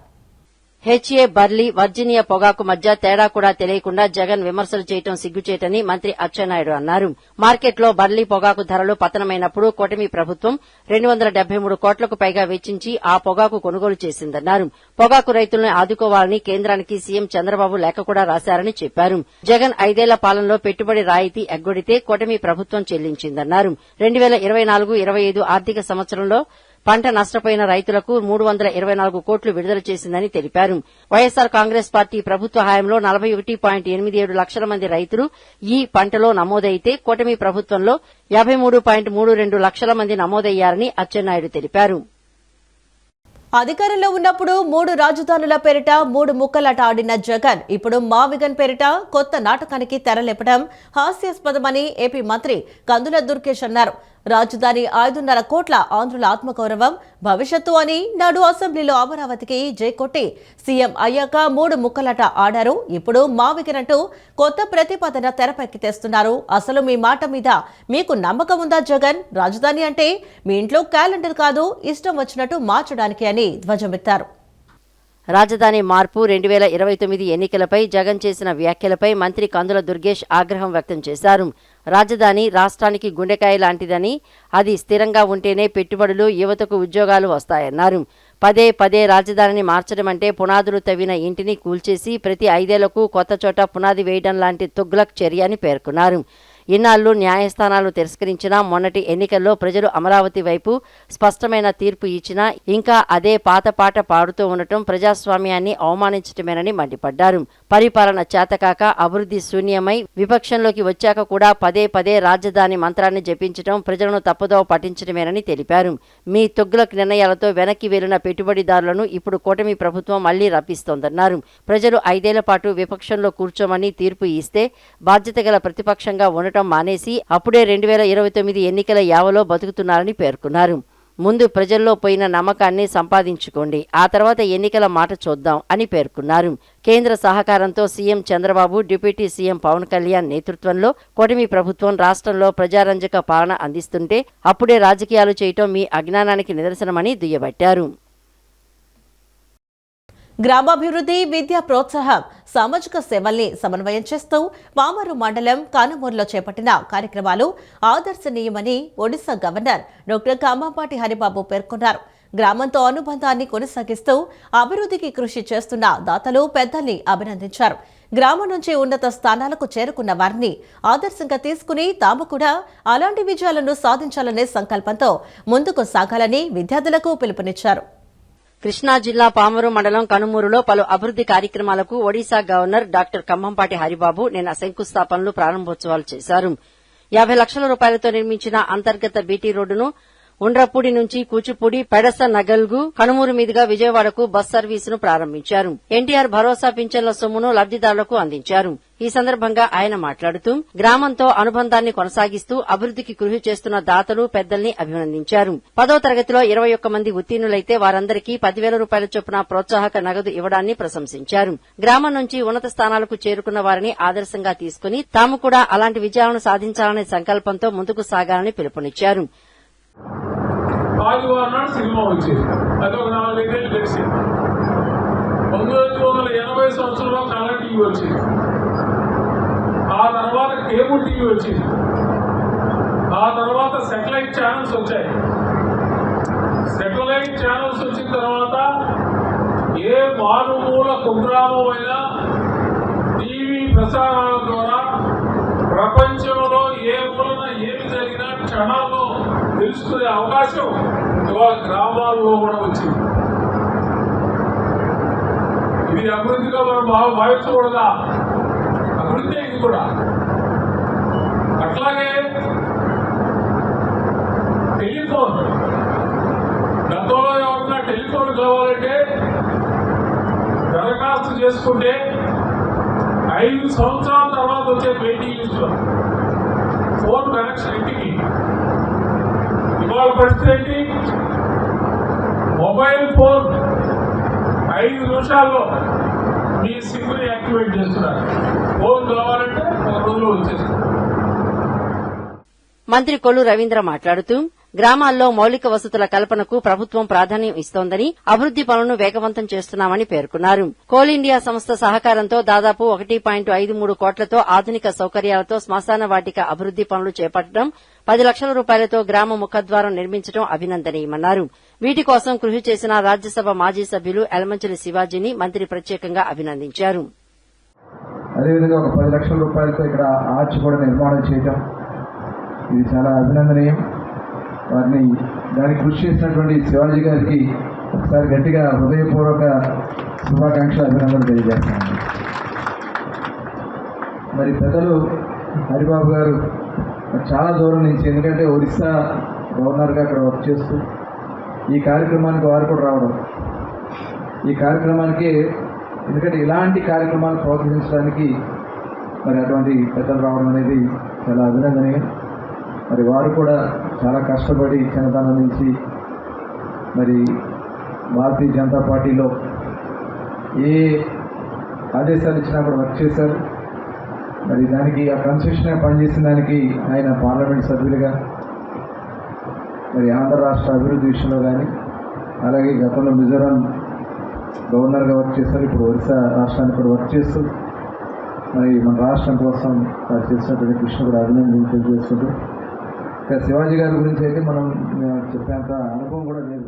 హెచ్ఏ బర్లీ, వర్జీనియా పొగాకు మధ్య తేడా కూడా తెలియకుండా జగన్ విమర్శలు చేయడం సిగ్గుచేటని మంత్రి అచ్చెన్నాయుడు అన్నారు. మార్కెట్లో బర్లీ పొగాకు ధరలు పతనమైనప్పుడు కూటమి ప్రభుత్వం 273 కోట్లకు పైగా వెచ్చించి ఆ పొగాకు కొనుగోలు చేసిందన్నారు. పొగాకు రైతులను ఆదుకోవాలని కేంద్రానికి సీఎం చంద్రబాబు లేఖ కూడా రాశారని చెప్పారు. జగన్ 5 ఏళ్ల పాలనలో పెట్టుబడి రాయితీ ఎగ్గొడితే కూటమి ప్రభుత్వం చెల్లించిందన్నారు. 2024-25 ఆర్థిక సంవత్సరంలో పంట నష్టపోయిన రైతులకు 324 కోట్లు విడుదల చేసిందని తెలిపారు. వైఎస్సార్ కాంగ్రెస్ పార్టీ ప్రభుత్వ హయాంలో 41.87 లక్షల మంది రైతులు ఈ పంటలో నమోదైతే కూటమి ప్రభుత్వంలో 53.32 లక్షల మంది నమోదయ్యారని అచ్చెన్నాయుడు తెలిపారు. అధికారంలో ఉన్నప్పుడు 3 రాజధానుల పేరిట 3 ముక్కలాట ఆడిన జగన్ ఇప్పుడు మావిగన్ పేరిట కొత్త నాటకానికి తెరలేపడం హాస్యాస్పదమని ఏపీ మంత్రి కందుల దుర్గేష్ అన్నారు. రాజధాని 5.5 కోట్ల ఆంధ్రుల ఆత్మగౌరవం, భవిష్యత్తు అని నాడు అసెంబ్లీలో అమరావతికి జై కొట్టి సీఎం అయ్యాక 3 ముక్కలాట ఆడారు. ఇప్పుడు మావిగన్ అంటూ కొత్త ప్రతిపాదన తెరపైకి తెస్తున్నారు. అసలు మీ మాట మీద మీకు నమ్మకం ఉందా జగన్? రాజధాని అంటే మీ ఇంట్లో క్యాలెండర్ కాదు, ఇష్టం వచ్చినట్టు మార్చడానికి అని ధ్వజమెత్తారు. రాజధాని మార్పు 2029 ఎన్నికలపై జగన్ చేసిన వ్యాఖ్యలపై మంత్రి కందుల దుర్గేష్ ఆగ్రహం వ్యక్తం చేశారు. రాజధాని రాష్ట్రానికి గుండెకాయ లాంటిదని, అది స్థిరంగా ఉంటేనే పెట్టుబడులు, యువతకు ఉద్యోగాలు వస్తాయన్నారు. పదే రాజధానిని మార్చడం అంటే పునాదులు తవ్విన ఇంటిని కూల్చేసి ప్రతి 5 ఏళ్లకు కొత్త చోట పునాది వేయడం లాంటి తుగ్లక్ చర్య అని పేర్కొన్నారు. ఇన్నాళ్లు న్యాయస్థానాలు తిరస్కరించినా మొన్నటి ఎన్నికల్లో ప్రజలు అమరావతి వైపు స్పష్టమైన తీర్పు ఇచ్చినా ఇంకా అదే పాత పాట పాడుతూ ఉండటం ప్రజాస్వామ్యాన్ని అవమానించటమేనని మండిపడ్డారు. పరిపాలన చేతకాక అభివృద్ధి శూన్యమై విపక్షంలోకి వచ్చాక కూడా పదే పదే రాజధాని మంత్రాన్ని జపించడం ప్రజలను తప్పుదోవ పట్టించడమేనని తెలిపారు. మీ తుగ్లక్ నిర్ణయాలతో వెనక్కి వెళ్లిన పెట్టుబడిదారులను ఇప్పుడు కూటమి ప్రభుత్వం మళ్లీ రప్పిస్తోందన్నారు. ప్రజలు 5 ఏళ్ల పాటు విపక్షంలో కూర్చోమని తీర్పు ఇస్తే బాధ్యత గల ప్రతిపక్షంగా ఉండటం మానేసి అప్పుడే 2029 ఎన్నికల యావలో బతుకుతున్నారని పేర్కొన్నారు. ముందు ప్రజల్లో పోయిన నమ్మకాన్ని సంపాదించుకోండి, ఆ తర్వాత ఎన్నికల మాట చూద్దాం అని పేర్కొన్నారు. కేంద్ర సహకారంతో CM Chandrababu, deputy CM Pawan Kalyan నేతృత్వంలో కూటమి ప్రభుత్వం రాష్ట్రంలో ప్రజారంజక పాలన అందిస్తుంటే అప్పుడే రాజకీయాలు చేయటం మీ అజ్ఞానానికి నిదర్శనమని దుయ్యబట్టారు. గ్రామాభివృద్ధి, విద్యా ప్రోత్సాహం, సామాజిక సేవల్ని సమన్వయం చేస్తూ పామరు మండలం కానమూరులో చేపట్టిన కార్యక్రమాలు ఆదర్శనీయమని ఒడిశా గవర్నర్ డాక్టర్ కామాపాటి హరిబాబు పేర్కొన్నారు. గ్రామంతో అనుబంధాన్ని కొనసాగిస్తూ అభివృద్ధికి కృషి చేస్తున్న దాతలు, పెద్దల్ని అభినందించారు. గ్రామం నుంచి ఉన్నత స్థానాలకు చేరుకున్న వారిని ఆదర్శంగా తీసుకుని తాము కూడా అలాంటి విజయాలను సాధించాలనే సంకల్పంతో ముందుకు సాగాలని విద్యార్థులకు పిలుపునిచ్చారు. కృష్ణా జిల్లా పామరు మండలం కనుమూరులో పలు అభివృద్ది కార్యక్రమాలకు ఒడిశా గవర్నర్ డాక్టర్ కమ్మంపాటి హరిబాబు నిన్న శంకుస్థాపనలు, ప్రారంభోత్సవాలు చేశారు. 50 లక్షల రూపాయలతో నిర్మించిన అంతర్గత బీటీ రోడ్డును ఉండ్రపూడి నుంచి కూచిపూడి, పెడస నగల్గు, కనుమూరు మీదుగా విజయవాడకు బస్ సర్వీసును ప్రారంభించారు. ఎన్టీఆర్ భరోసా పింఛన్ల సొమ్మును లబ్దిదారులకు అందించారు. ఈ సందర్భంగా ఆయన మాట్లాడుతూ గ్రామంతో అనుబంధాన్ని కొనసాగిస్తూ అభివృద్ధికి కృషి చేస్తున్న దాతలు, పెద్దల్ని అభినందించారు. 10వ తరగతిలో 21 మంది ఉత్తీర్ణులైతే వారందరికీ 10,000 రూపాయల చొప్పున ప్రోత్సాహక నగదు ఇవ్వడాన్ని ప్రశంసించారు. గ్రామం నుంచి ఉన్నత స్థానాలకు చేరుకున్న వారిని ఆదర్శంగా తీసుకుని తాము కూడా అలాంటి విజయాలను సాధించాలనే సంకల్పంతో ముందుకు సాగాలని పిలుపునిచ్చారు. ఆదివారం నాడు సినిమా వచ్చేది, అది ఒక 4 ఏళ్ళు తెలిసింది. 1980 సంవత్సరంలో కలర్ టీవీ వచ్చింది, ఆ తర్వాత కేబుల్ టీవీ వచ్చింది, ఆ తర్వాత సెటిలైట్ ఛానల్స్ వచ్చాయి. సెటిలైట్ ఛానల్స్ వచ్చిన తర్వాత ఏ మారుమూల కుగ్రామం అయినా టీవీ ప్రసారాల ద్వారా ప్రపంచంలో ఏ మూలన ఏమి జరిగినా క్షణాల్లో తెలుసుకునే అవకాశం ఇవాళ గ్రామాల్లో కూడా వచ్చింది. ఇది అభివృద్ధిగా మనం భావించకూడదా? అభివృద్ధి ఇది కూడా. అట్లాగే టెలిఫోన్, గతంలో ఎవరన్నా టెలిఫోన్ కావాలంటే దరఖాస్తు చేసుకుంటే 5 సంవత్సరాల తర్వాత వచ్చే వెయిటింగ్ లిస్ట్ లో ఫోన్ కనెక్షన్ ఇంటికి. ఇవాళ పరిస్థితి ఏంటి? మొబైల్ ఫోన్ 5 నిమిషాల్లో మీ సిమ్ని యాక్టివేట్ చేస్తున్నారు. ఫోన్ కావాలంటే 1 రోజులో వచ్చేస్తుంది. మంత్రి కొల్లు రవీంద్ర మాట్లాడుతూ గ్రామాల్లో మౌలిక వసతుల కల్పనకు ప్రభుత్వం ప్రాధాన్యం ఇస్తోందని, అభివృద్ది పనులను వేగవంతం చేస్తున్నామని పేర్కొన్నారు. కోల్ ఇండియా సంస్థ సహకారంతో దాదాపు 1.53 కోట్లతో ఆధునిక సౌకర్యాలతో శ్మశాన వాటిక అభివృద్ది పనులు చేపట్టడం, 10 లక్షల రూపాయలతో గ్రామ ముఖద్వారం నిర్మించడం అభినందనీయమన్నారు. వీటి కోసం కృషి చేసిన రాజ్యసభ మాజీ సభ్యులు ఎలమంచిలి శివాజీని మంత్రి ప్రత్యేకంగా అభినందించారు. అదేవిధంగా ఒక 10 లక్షల రూపాయలతో ఇక్కడ ఆర్చ్ కూడా నిర్మాణం చేయడం, ఇది చాలా అభినందనీయం. వారిని దానికి కృషి చేసినటువంటి శివాజీ గారికి ఒకసారి గట్టిగా హృదయపూర్వక శుభాకాంక్షలు, అభినందనలు తెలియజేస్తాను. మరి పెద్దలు హరిబాబు గారు చాలా దూరం నుంచి, ఎందుకంటే ఒరిస్సా గవర్నర్గా అక్కడ వర్క్ చేస్తూ ఈ కార్యక్రమానికి వారు కూడా రావడం, ఈ కార్యక్రమానికి ఎందుకంటే ఇలాంటి కార్యక్రమాలు ప్రోత్సహించడానికి మరి అటువంటి పెద్దలు రావడం అనేది చాలా అభినందనీయం. మరి వారు కూడా చాలా కష్టపడి చిన్నతనం నుంచి మరి భారతీయ జనతా పార్టీలో ఏ ఆదేశాలు ఇచ్చినా కూడా వర్క్ చేశారు. మరి దానికి ఆ కన్స్టిట్యూషన్గా పనిచేసిన దానికి ఆయన పార్లమెంట్ సభ్యులుగా, మరి ఆంధ్ర రాష్ట్ర అభివృద్ధి విషయంలో కానీ, అలాగే గతంలో మిజోరాం గవర్నర్గా వర్క్ చేశారు. ఇప్పుడు ఒరిస్సా రాష్ట్రానికి కూడా వర్క్ చేస్తూ మరి మన రాష్ట్రం కోసం వారు చేసినటువంటి కృషి కూడా అభినందనలు తెలియజేస్తుంటూ, ఇక శివాజీ గారి గురించి అయితే మనం చెప్పేంత అనుభవం కూడా లేదు.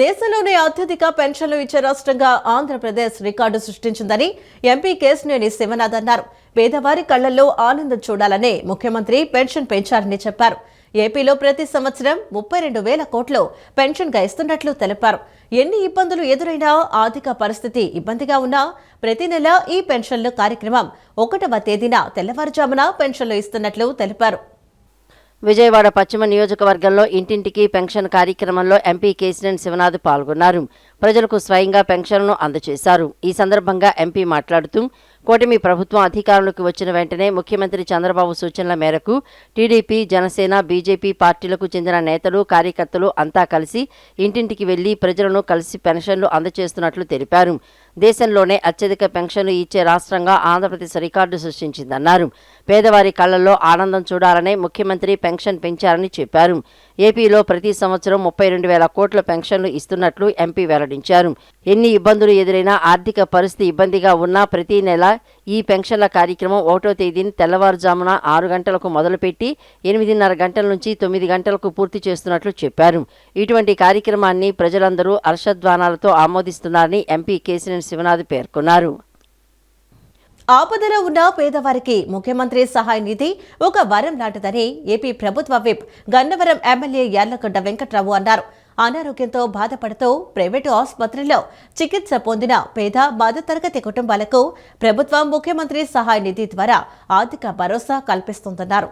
దేశంలోనే అత్యధిక పెన్షన్లు ఇచ్చే రాష్ట్రంగా ఆంధ్రప్రదేశ్ రికార్డు సృష్టించిందని ఎంపీ కేశినేని శివనాథ్ అన్నారు. పేదవారి కళ్లల్లో ఆనందం చూడాలనే ముఖ్యమంత్రి పెన్షన్ పెంచారని చెప్పారు. ఏపీలో ప్రతి సంవత్సరం 32,000 కోట్లు పెన్షన్గా ఇస్తున్నట్లు తెలిపారు. ఎన్ని ఇబ్బందులు ఎదురైనా, ఆర్థిక పరిస్థితి ఇబ్బందిగా ఉన్నా ప్రతి నెల ఈ పెన్షన్లు కార్యక్రమం 1వ తేదీన తెల్లవారుజామున పెన్షన్లు ఇస్తున్నట్లు తెలిపారు. విజయవాడ పశ్చిమ నియోజకవర్గంలో ఇంటింటికి పెన్షన్ కార్యక్రమంలో ఎంపీ కేశినేని శివనాథ్ పాల్గొన్నారు. ప్రజలకు స్వయంగా పెన్షన్లను అందజేశారు. ఈ సందర్భంగా ఎంపీ మాట్లాడుతూ కూటమి ప్రభుత్వం అధికారంలోకి వచ్చిన వెంటనే ముఖ్యమంత్రి చంద్రబాబు సూచనల మేరకు టీడీపీ, జనసేన, బీజేపీ పార్టీలకు చెందిన నేతలు, కార్యకర్తలు అంతా కలిసి ఇంటింటికి వెళ్లి ప్రజలను కలిసి పెన్షన్లు అందజేస్తున్నట్లు తెలిపారు. దేశంలోనే అత్యధిక పెన్షన్లు ఇచ్చే రాష్ట్రంగా ఆంధ్రప్రదేశ్ రికార్డు సృష్టించిందన్నారు. పేదవారి కళ్లలో ఆనందం చూడాలనే ముఖ్యమంత్రి పెన్షన్ పెంచారని చెప్పారు. ఏపీలో ప్రతి సంవత్సరం 32,000 కోట్ల పెన్షన్లు ఇస్తున్నట్లు ఎంపీ వెల్లడించారు. ఎన్ని ఇబ్బందులు ఎదురైనా, ఆర్థిక పరిస్థితి ఇబ్బందిగా ఉన్నా ప్రతి నెల ఈ పెన్షన్ల కార్యక్రమం 1వ తేదీని తెల్లవారుజామున 6 గంటలకు మొదలుపెట్టి 8:30 గంటల నుంచి 9 గంటలకు పూర్తి చేస్తున్నట్లు చెప్పారు. ఇటువంటి కార్యక్రమాన్ని ప్రజలందరూ హర్షధ్వానాలతో ఆమోదిస్తున్నారని ఎంపీ కేశినేని శివనాథ్ పేర్కొన్నారు. ఆపదలో ఉన్న పేదవారికి ముఖ్యమంత్రి సహాయ నిధి ఒక వరం లాంటిదని ఏపీ ప్రభుత్వ విప్ గన్నవరం ఎమ్మెల్యే యార్లగడ్డ వెంకట్రావు అన్నారు. అనారోగ్యంతో బాధపడుతూ ప్రైవేటు ఆసుపత్రిలో చికిత్స పొందిన పేద మధ్యతరగతి కుటుంబాలకు ప్రభుత్వం ముఖ్యమంత్రి సహాయ నిధి ద్వారా ఆర్థిక భరోసా కల్పిస్తోందన్నారు.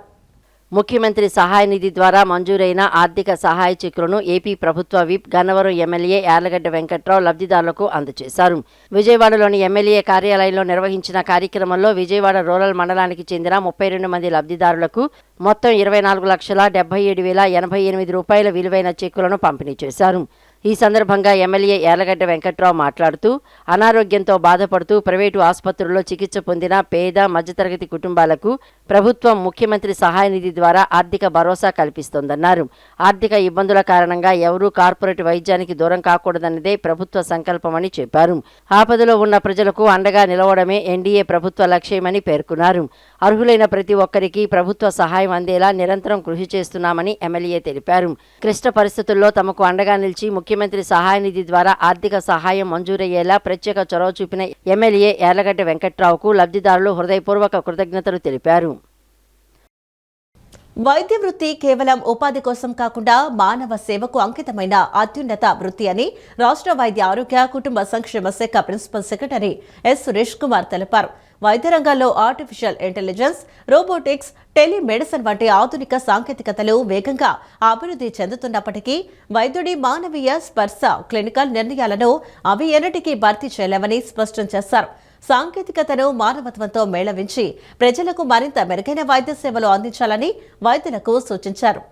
ముఖ్యమంత్రి సహాయ నిధి ద్వారా మంజూరైన ఆర్థిక సహాయ చెక్కులను ఏపీ ప్రభుత్వ విప్ గన్నవరం ఎమ్మెల్యే యార్లగడ్డ వెంకట్రావు లబ్ధిదారులకు అందజేశారు. విజయవాడలోని ఎమ్మెల్యే కార్యాలయంలో నిర్వహించిన కార్యక్రమంలో విజయవాడ రూరల్ మండలానికి చెందిన 32 మంది లబ్ధిదారులకు మొత్తం 24,77,088 రూపాయల విలువైన చెక్కులను పంపిణీ చేశారు. ఈ సందర్భంగా ఎమ్మెల్యే యార్లగడ్డ వెంకట్రావు మాట్లాడుతూ అనారోగ్యంతో బాధపడుతూ ప్రైవేటు ఆసుపత్రుల్లో చికిత్స పొందిన పేద మధ్యతరగతి కుటుంబాలకు ప్రభుత్వం ముఖ్యమంత్రి సహాయ నిధి ద్వారా ఆర్థిక భరోసా కల్పిస్తోందన్నారు. ఆర్థిక ఇబ్బందుల కారణంగా ఎవరూ కార్పొరేట్ వైద్యానికి దూరం కాకూడదన్నదే ప్రభుత్వ సంకల్పమని చెప్పారు. ఆపదలో ఉన్న ప్రజలకు అండగా నిలవడమే ఎన్డీఏ ప్రభుత్వ లక్ష్యమని పేర్కొన్నారు. అర్హులైన ప్రతి ఒక్కరికి ప్రభుత్వ సహాయం అందేలా నిరంతరం కృషి చేస్తున్నామని ఎమ్మెల్యే తెలిపారు. క్లిష్ట పరిస్థితుల్లో తమకు అండగా నిలిచి ముఖ్యమంత్రి సహాయ నిధి ద్వారా ఆర్థిక సహాయం మంజూరయ్యేలా ప్రత్యేక చొరవ చూపిన ఎమ్మెల్యే యార్లగడ్డ వెంకట్రావుకు లబ్ధిదారులు హృదయపూర్వక కృతజ్ఞతలు తెలిపారు. వైద్య వృత్తి కేవలం ఉపాధి కోసం కాకుండా మానవ సేవకు అంకితమైన అత్యున్నత వృత్తి అని రాష్ట్ర వైద్య ఆరోగ్య కుటుంబ సంక్షేమ శాఖ principal secretary S Suresh Kumar తెలిపారు. వైద్య రంగాల్లో ఆర్టిఫిషియల్ ఇంటెలిజెన్స్, రోబోటిక్స్, టెలిమెడిసిన్ వంటి ఆధునిక సాంకేతికతలు వేగంగా అభివృద్ధి చెందుతున్నప్పటికీ వైద్యుడి మానవీయ స్పర్శ, క్లినికల్ నిర్ణయాలను అవి ఎన్నటికీ భర్తీ చేయలేవని స్పష్టం చేశారు. సాంకేతికతను మానవత్వంతో మేళవించి ప్రజలకు మరింత మెరుగైన వైద్య సేవలు అందించాలని వైద్యులకు సూచించారు.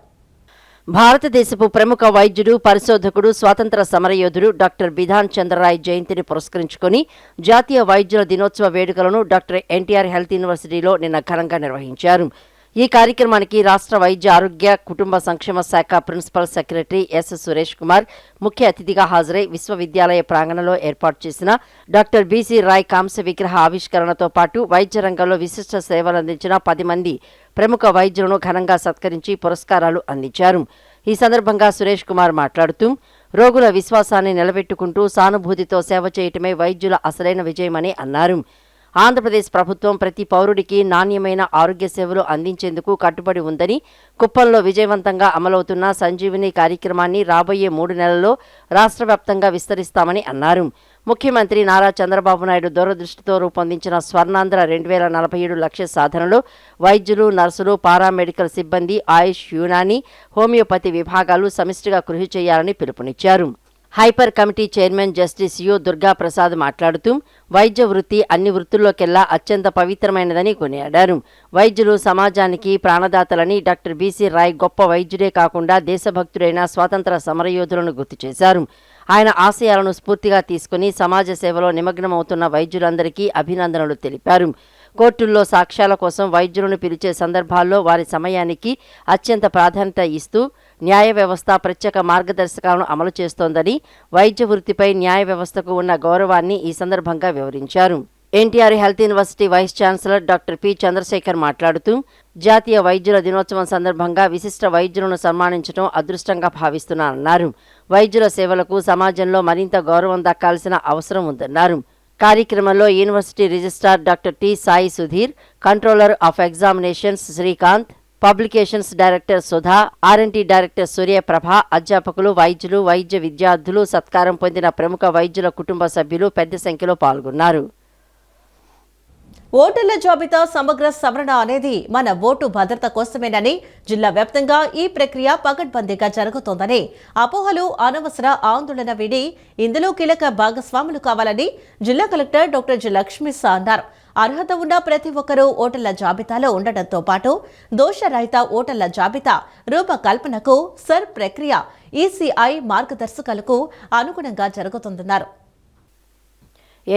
భారతదేశపు ప్రముఖ వైద్యుడు, పరిశోధకుడు, స్వాతంత్ర సమరయోధుడు డాక్టర్ బిధాన్ చంద్రరాయ్ జయంతిని పురస్కరించుకుని జాతీయ వైద్యుల దినోత్సవ వేడుకలను డాక్టర్ ఎన్టీఆర్ హెల్త్ యూనివర్సిటీలో నిన్న ఘనంగా నిర్వహించారు. ఈ కార్యక్రమానికి రాష్ట్ర వైద్య ఆరోగ్య కుటుంబ సంక్షేమ శాఖ principal secretary S Suresh Kumar ముఖ్య అతిథిగా హాజరై విశ్వవిద్యాలయ ప్రాంగణంలో ఏర్పాటు చేసిన డాక్టర్ బీసీ రాయ్ కాంస్య విగ్రహ ఆవిష్కరణతో పాటు వైద్య రంగంలో విశిష్ట సేవలందించిన 10 మంది ప్రముఖ వైద్యులను ఘనంగా సత్కరించి పురస్కారాలు అందించారు. ఈ సందర్భంగా సురేష్ కుమార్ మాట్లాడుతూ రోగుల విశ్వాసాన్ని నిలబెట్టుకుంటూ సానుభూతితో సేవ చేయటమే వైద్యుల అసలైన విజయమని అన్నారు. ఆంధ్రప్రదేశ్ ప్రభుత్వం ప్రతి పౌరుడికి నాణ్యమైన ఆరోగ్య సేవలు అందించేందుకు కట్టుబడి ఉందని, కుప్పంలో విజయవంతంగా అమలవుతున్న సంజీవిని కార్యక్రమాన్ని రాబోయే 3 నెలల్లో రాష్ట్ర వ్యాప్తంగా విస్తరిస్తామని అన్నారు. ముఖ్యమంత్రి నారా చంద్రబాబు నాయుడు దూరదృష్టితో రూపొందించిన స్వర్ణాంధ్ర 2047 లక్ష్య సాధనలో వైద్యులు, నర్సులు, పారామెడికల్ సిబ్బంది, ఆయుష్, యునాని, హోమియోపతి విభాగాలు సమిష్టిగా కృషి చేయాలని పిలుపునిచ్చారు. Hyper committee chairman justice you Durga Prasad మాట్లాడుతూ వైద్య వృత్తి అన్ని వృత్తుల్లోకెల్లా అత్యంత పవిత్రమైనదని కొనియాడారు. వైద్యులు సమాజానికి ప్రాణదాతలని, డాక్టర్ బీసీ రాయ్ గొప్ప వైద్యుడే కాకుండా దేశభక్తుడైన స్వాతంత్ర సమరయోధులను గుర్తు చేశారు. ఆయన ఆశయాలను స్ఫూర్తిగా తీసుకుని సమాజ సేవలో నిమగ్నమవుతున్న వైద్యులందరికీ అభినందనలు తెలిపారు. కోర్టుల్లో సాక్ష్యాల కోసం వైద్యులను పిలిచే సందర్భాల్లో వారి సమయానికి అత్యంత ప్రాధాన్యత ఇస్తూ న్యాయ వ్యవస్థ ప్రత్యేక మార్గదర్శకాలను అమలు చేస్తోందని, వైద్య వృత్తిపై న్యాయ వ్యవస్థకు ఉన్న గౌరవాన్ని ఈ సందర్భంగా వివరించారు. NTR health university vice chancellor doctor P Chandrasekhar మాట్లాడుతూ జాతీయ వైద్యుల దినోత్సవం సందర్భంగా విశిష్ట వైద్యులను సన్మానించడం అదృష్టంగా భావిస్తున్నారన్నారు. వైద్యుల సేవలకు సమాజంలో మరింత గౌరవం దక్కాల్సిన అవసరం ఉందన్నారు. కార్యక్రమంలో university registrar doctor T Sai Sudheer, controller of examinations Srikanth, publications director Sudha, RNT director Suryaprabha, అధ్యాపకులు, వైద్యులు, వైద్య విద్యార్థులు, సత్కారం పొందిన ప్రముఖ వైద్యుల కుటుంబ సభ్యులు పెద్ద సంఖ్యలో పాల్గొన్నారు. ఓటర్ల జాబితా సమగ్ర సవరణ అనేది మన ఓటు భద్రత కోసమేనని, జిల్లా వ్యాప్తంగా ఈ ప్రక్రియ పకడ్బందీగా జరుగుతోందని, అపోహలు, అనవసర ఆందోళన వీడి ఇందులో కీలక భాగస్వాములు కావాలని జిల్లా కలెక్టర్ డాక్టర్ జి లక్ష్మీసా అన్నారు. అర్హత ఉన్న ప్రతి ఒక్కరూ ఓటర్ల జాబితాలో ఉండటంతో పాటు దోషరహిత ఓటర్ల జాబితా రూపకల్పనకు సర్ ప్రక్రియ ఈసీఐ మార్గదర్శకాలకు అనుగుణంగా జరుగుతుందన్నారు.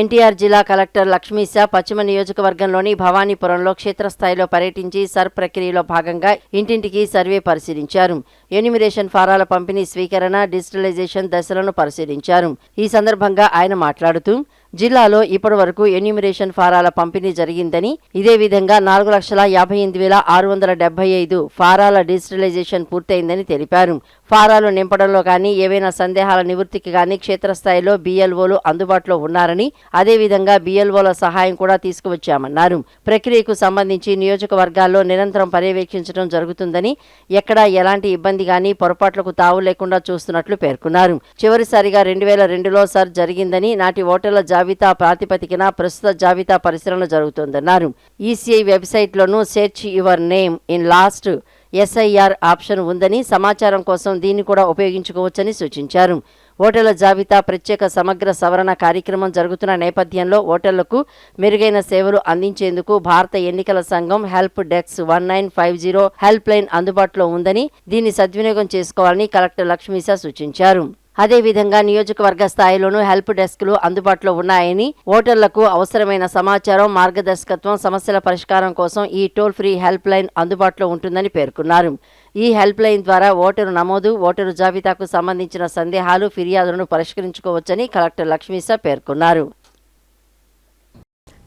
ఎన్టీఆర్ జిల్లా కలెక్టర్ లక్ష్మీశా పశ్చిమ నియోజకవర్గంలోని భవానీపురంలో క్షేత్రస్థాయిలో పర్యటించి సర్ ప్రక్రియలో భాగంగా ఇంటింటికి సర్వే పరిశీలించారు. ఎన్యూమిరేషన్ ఫారాల పంపిణీ, స్వీకరణ, డిజిటలైజేషన్ దశలను పరిశీలించారు. ఈ సందర్భంగా ఆయన మాట్లాడుతూ జిల్లాలో ఇప్పటి వరకు ఎన్యూమిరేషన్ ఫారాల పంపిణీ జరిగిందని, ఇదే విధంగా 4,58,675 ఫారాల డిజిటలైజేషన్ పూర్తయిందని తెలిపారు. ఫారాలు నింపడంలో కానీ ఏవైనా సందేహాల నివృత్తికి కానీ క్షేత్రస్థాయిలో BLOలు అందుబాటులో ఉన్నారని, అదేవిధంగా BLOల సహాయం కూడా తీసుకువచ్చామన్నారు. ప్రక్రియకు సంబంధించి నియోజకవర్గాల్లో నిరంతరం పర్యవేక్షించడం జరుగుతుందని, ఎక్కడా ఎలాంటి ఇబ్బంది కానీ పొరపాట్లకు తావు లేకుండా చూస్తున్నట్లు పేర్కొన్నారు. చివరిసారిగా 2002లో సర్ జరిగిందని, నాటి ఓటర్ల జాబితా ప్రాతిపదికన ప్రస్తుత జాబితా పరిశీలన జరుగుతోందన్నారు. ఈసీఐ వెబ్సైట్లోనూ search your name in last SIR option ఉందని, సమాచారం కోసం దీన్ని కూడా ఉపయోగించుకోవచ్చని సూచించారు. ఓటర్ల జాబితా ప్రత్యేక సమగ్ర సవరణ కార్యక్రమం జరుగుతున్న నేపథ్యంలో ఓటర్లకు మెరుగైన సేవలు అందించేందుకు భారత ఎన్నికల సంఘం హెల్ప్ డెస్క్ 1950 హెల్ప్ లైన్ అందుబాటులో ఉందని, దీన్ని సద్వినియోగం చేసుకోవాలని కలెక్టర్ లక్ష్మీశా సూచించారు. అదేవిధంగా నియోజకవర్గ స్థాయిలోనూ హెల్ప్ డెస్క్లు అందుబాటులో ఉన్నాయని, ఓటర్లకు అవసరమైన సమాచారం, మార్గదర్శకత్వం, సమస్యల పరిష్కారం కోసం ఈ టోల్ ఫ్రీ హెల్ప్ లైన్ అందుబాటులో ఉంటుందని పేర్కొన్నారు. ఈ హెల్ప్ లైన్ ద్వారా ఓటరు నమోదు, ఓటరు జాబితాకు సంబంధించిన సందేహాలు, ఫిర్యాదులను పరిష్కరించుకోవచ్చని కలెక్టర్ లక్ష్మీశా పేర్కొన్నారు.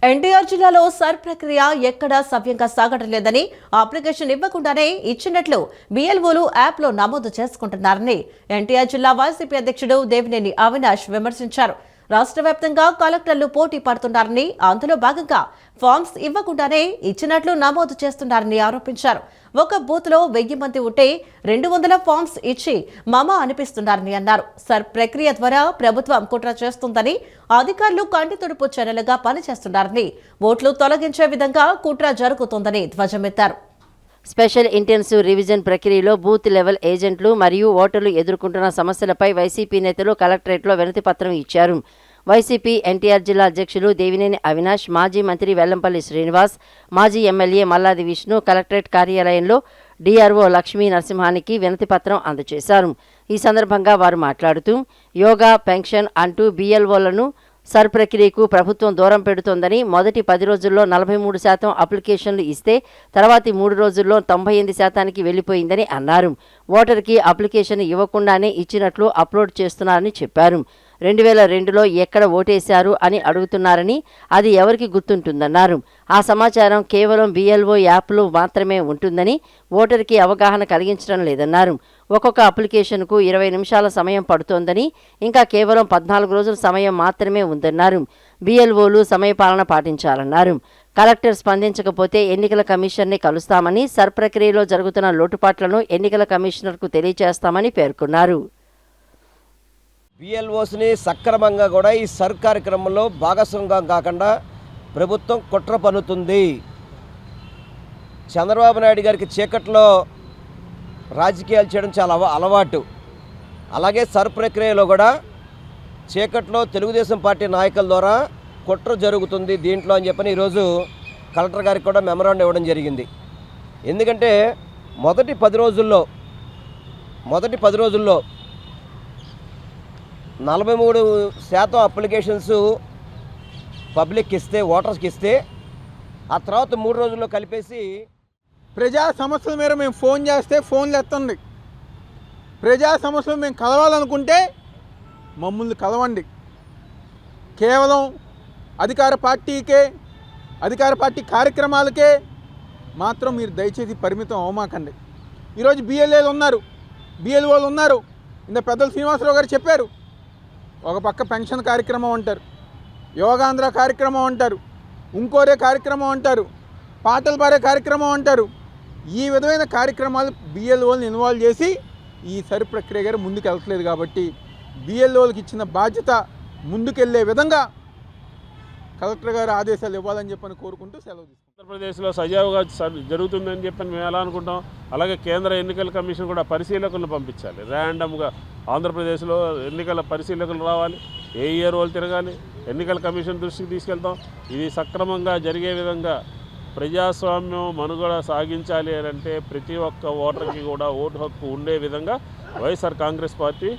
ఎన్టీఆర్ జిల్లాలో సర్ ప్రక్రియ ఎక్కడా సవ్యంగా సాగడం లేదని, అప్లికేషన్ ఇవ్వకుండానే ఇచ్చినట్లు BLOలు యాప్లో నమోదు చేసుకుంటున్నారని ఎన్టీఆర్ జిల్లా వైసీపీ అధ్యక్షుడు దేవినేని అవినాష్ విమర్శించారు. రాష్ట్ర వ్యాప్తంగా కలెక్టర్లు పోటీ పడుతున్నారని, అందులో భాగంగా ఫామ్స్ ఇవ్వకుండానే ఇచ్చినట్లు నమోదు చేస్తున్నారని ఆరోపించారు. ఒక బూత్లో 1000 మంది ఉంటే 200 ఫామ్స్ ఇచ్చి మమ అనిపిస్తున్నారని అన్నారు. సర్ ప్రక్రియ ద్వారా ప్రభుత్వం కుట్ర చేస్తుందని, అధికారులు కంటి తుడుపు చర్యలుగా పనిచేస్తున్నారని, ఓట్లు తొలగించే విధంగా కుట్ర జరుగుతోందని ధ్వజమెత్తారు. స్పెషల్ ఇంటెన్సివ్ రివిజన్ ప్రక్రియలో బూత్ లెవెల్ ఏజెంట్లు మరియు ఓటర్లు ఎదుర్కొంటున్న సమస్యలపై వైసీపీ నేతలు కలెక్టరేట్లో వినతి పత్రం ఇచ్చారు. వైసీపీ ఎన్టీఆర్ జిల్లా అధ్యక్షులు దేవినేని అవినాష్, మాజీ మంత్రి వెల్లంపల్లి శ్రీనివాస్, మాజీ ఎమ్మెల్యే మల్లాది విష్ణు కలెక్టరేట్ కార్యాలయంలో DRO లక్ష్మీ నరసింహానికి వినతి పత్రం అందజేశారు. ఈ సందర్భంగా వారు మాట్లాడుతూ యోగా, పెన్షన్ అంటూ BLOలను సర్ ప్రక్రియకు ప్రభుత్వం దూరం పెడుతోందని, మొదటి 10 రోజుల్లో 43% అప్లికేషన్లు ఇస్తే తర్వాతి 3 రోజుల్లో 98%కి వెళ్లిపోయిందని అన్నారు. ఓటర్కి అప్లికేషన్ ఇవ్వకుండానే ఇచ్చినట్లు అప్లోడ్ చేస్తున్నారని చెప్పారు. 2002లో ఎక్కడ ఓటేశారు అని అడుగుతున్నారని, అది ఎవరికి గుర్తుంటుందన్నారు. ఆ సమాచారం కేవలం BLO యాప్లో మాత్రమే ఉంటుందని, ఓటర్కి అవగాహన కలిగించడం లేదన్నారు. ఒక్కొక్క అప్లికేషన్కు 20 నిమిషాల సమయం పడుతోందని, ఇంకా కేవలం 14 రోజుల సమయం మాత్రమే ఉందన్నారు. BLOలు సమయపాలన పాటించాలన్నారు. కలెక్టర్ స్పందించకపోతే ఎన్నికల కమిషన్ని కలుస్తామని, సర్ ప్రక్రియలో జరుగుతున్న లోటుపాట్లను ఎన్నికల కమిషనర్కు తెలియజేస్తామని పేర్కొన్నారు. BLOస్ని సక్రమంగా కూడా ఈ సర్ కార్యక్రమంలో భాగస్వామ్యం కాకుండా ప్రభుత్వం కుట్ర పన్నుతుంది. చంద్రబాబు నాయుడు గారికి చీకట్లో రాజకీయాలు చేయడం చాలా అలవాటు. అలాగే సర్ ప్రక్రియలో కూడా చీకట్లో తెలుగుదేశం పార్టీ నాయకుల ద్వారా కుట్ర జరుగుతుంది దీంట్లో అని చెప్పని ఈరోజు కలెక్టర్ గారికి కూడా మెమరాండం ఇవ్వడం జరిగింది. ఎందుకంటే మొదటి 10 రోజుల్లో 43% అప్లికేషన్స్ పబ్లిక్ ఇస్తే, ఓటర్స్కి ఇస్తే, ఆ తర్వాత 3 రోజుల్లో కలిపేసి ప్రజా సమస్యల మీద మేము ఫోన్ చేస్తే ఫోన్లు ఎత్తండి, ప్రజా సమస్యలు మేము కలవాలనుకుంటే మమ్మల్ని కలవండి. కేవలం అధికార పార్టీ కార్యక్రమాలకే మాత్రం మీరు దయచేసి పరిమితం అవ్వమాకండి. ఈరోజు బిఎల్ఓలు ఉన్నారు. ఇంత పెద్దలు శ్రీనివాసరావు గారు చెప్పారు. ఒక పక్క పెన్షన్ కార్యక్రమం అంటారు, యోగాంధ్ర కార్యక్రమం అంటారు, ఇంకోరే కార్యక్రమం అంటారు, పాటలు పాడే కార్యక్రమం అంటారు. ఈ విధమైన కార్యక్రమాలు బిఎల్ఓలను ఇన్వాల్వ్ చేసి ఈ సరి ప్రక్రియ గారు ముందుకు వెళ్తలేదు. కాబట్టి బిఎల్ఓలకు ఇచ్చిన బాధ్యత ముందుకెళ్లే విధంగా కలెక్టర్ గారు ఆదేశాలు ఇవ్వాలని చెప్పని కోరుకుంటూ సెలవు తీసుకుంటాం. ఆంధ్రప్రదేశ్లో సజావుగా జరుగుతుందని చెప్పని మేము ఎలా అనుకుంటాం, అలాగే కేంద్ర ఎన్నికల కమిషన్ కూడా పరిశీలకులను పంపించాలి. ర్యాండమ్గా ఆంధ్రప్రదేశ్లో ఎన్నికల పరిశీలకులు రావాలి, ఏ ఇయర్ వాళ్ళు తిరగాలి, ఎన్నికల కమిషన్ దృష్టికి తీసుకెళ్తాం. ఇది సక్రమంగా జరిగే విధంగా ప్రజాస్వామ్యం మనుగడ సాగించాలి అని అంటే ప్రతి ఒక్క ఓటర్కి కూడా ఓటు హక్కు ఉండే విధంగా వైఎస్ఆర్ కాంగ్రెస్ పార్టీ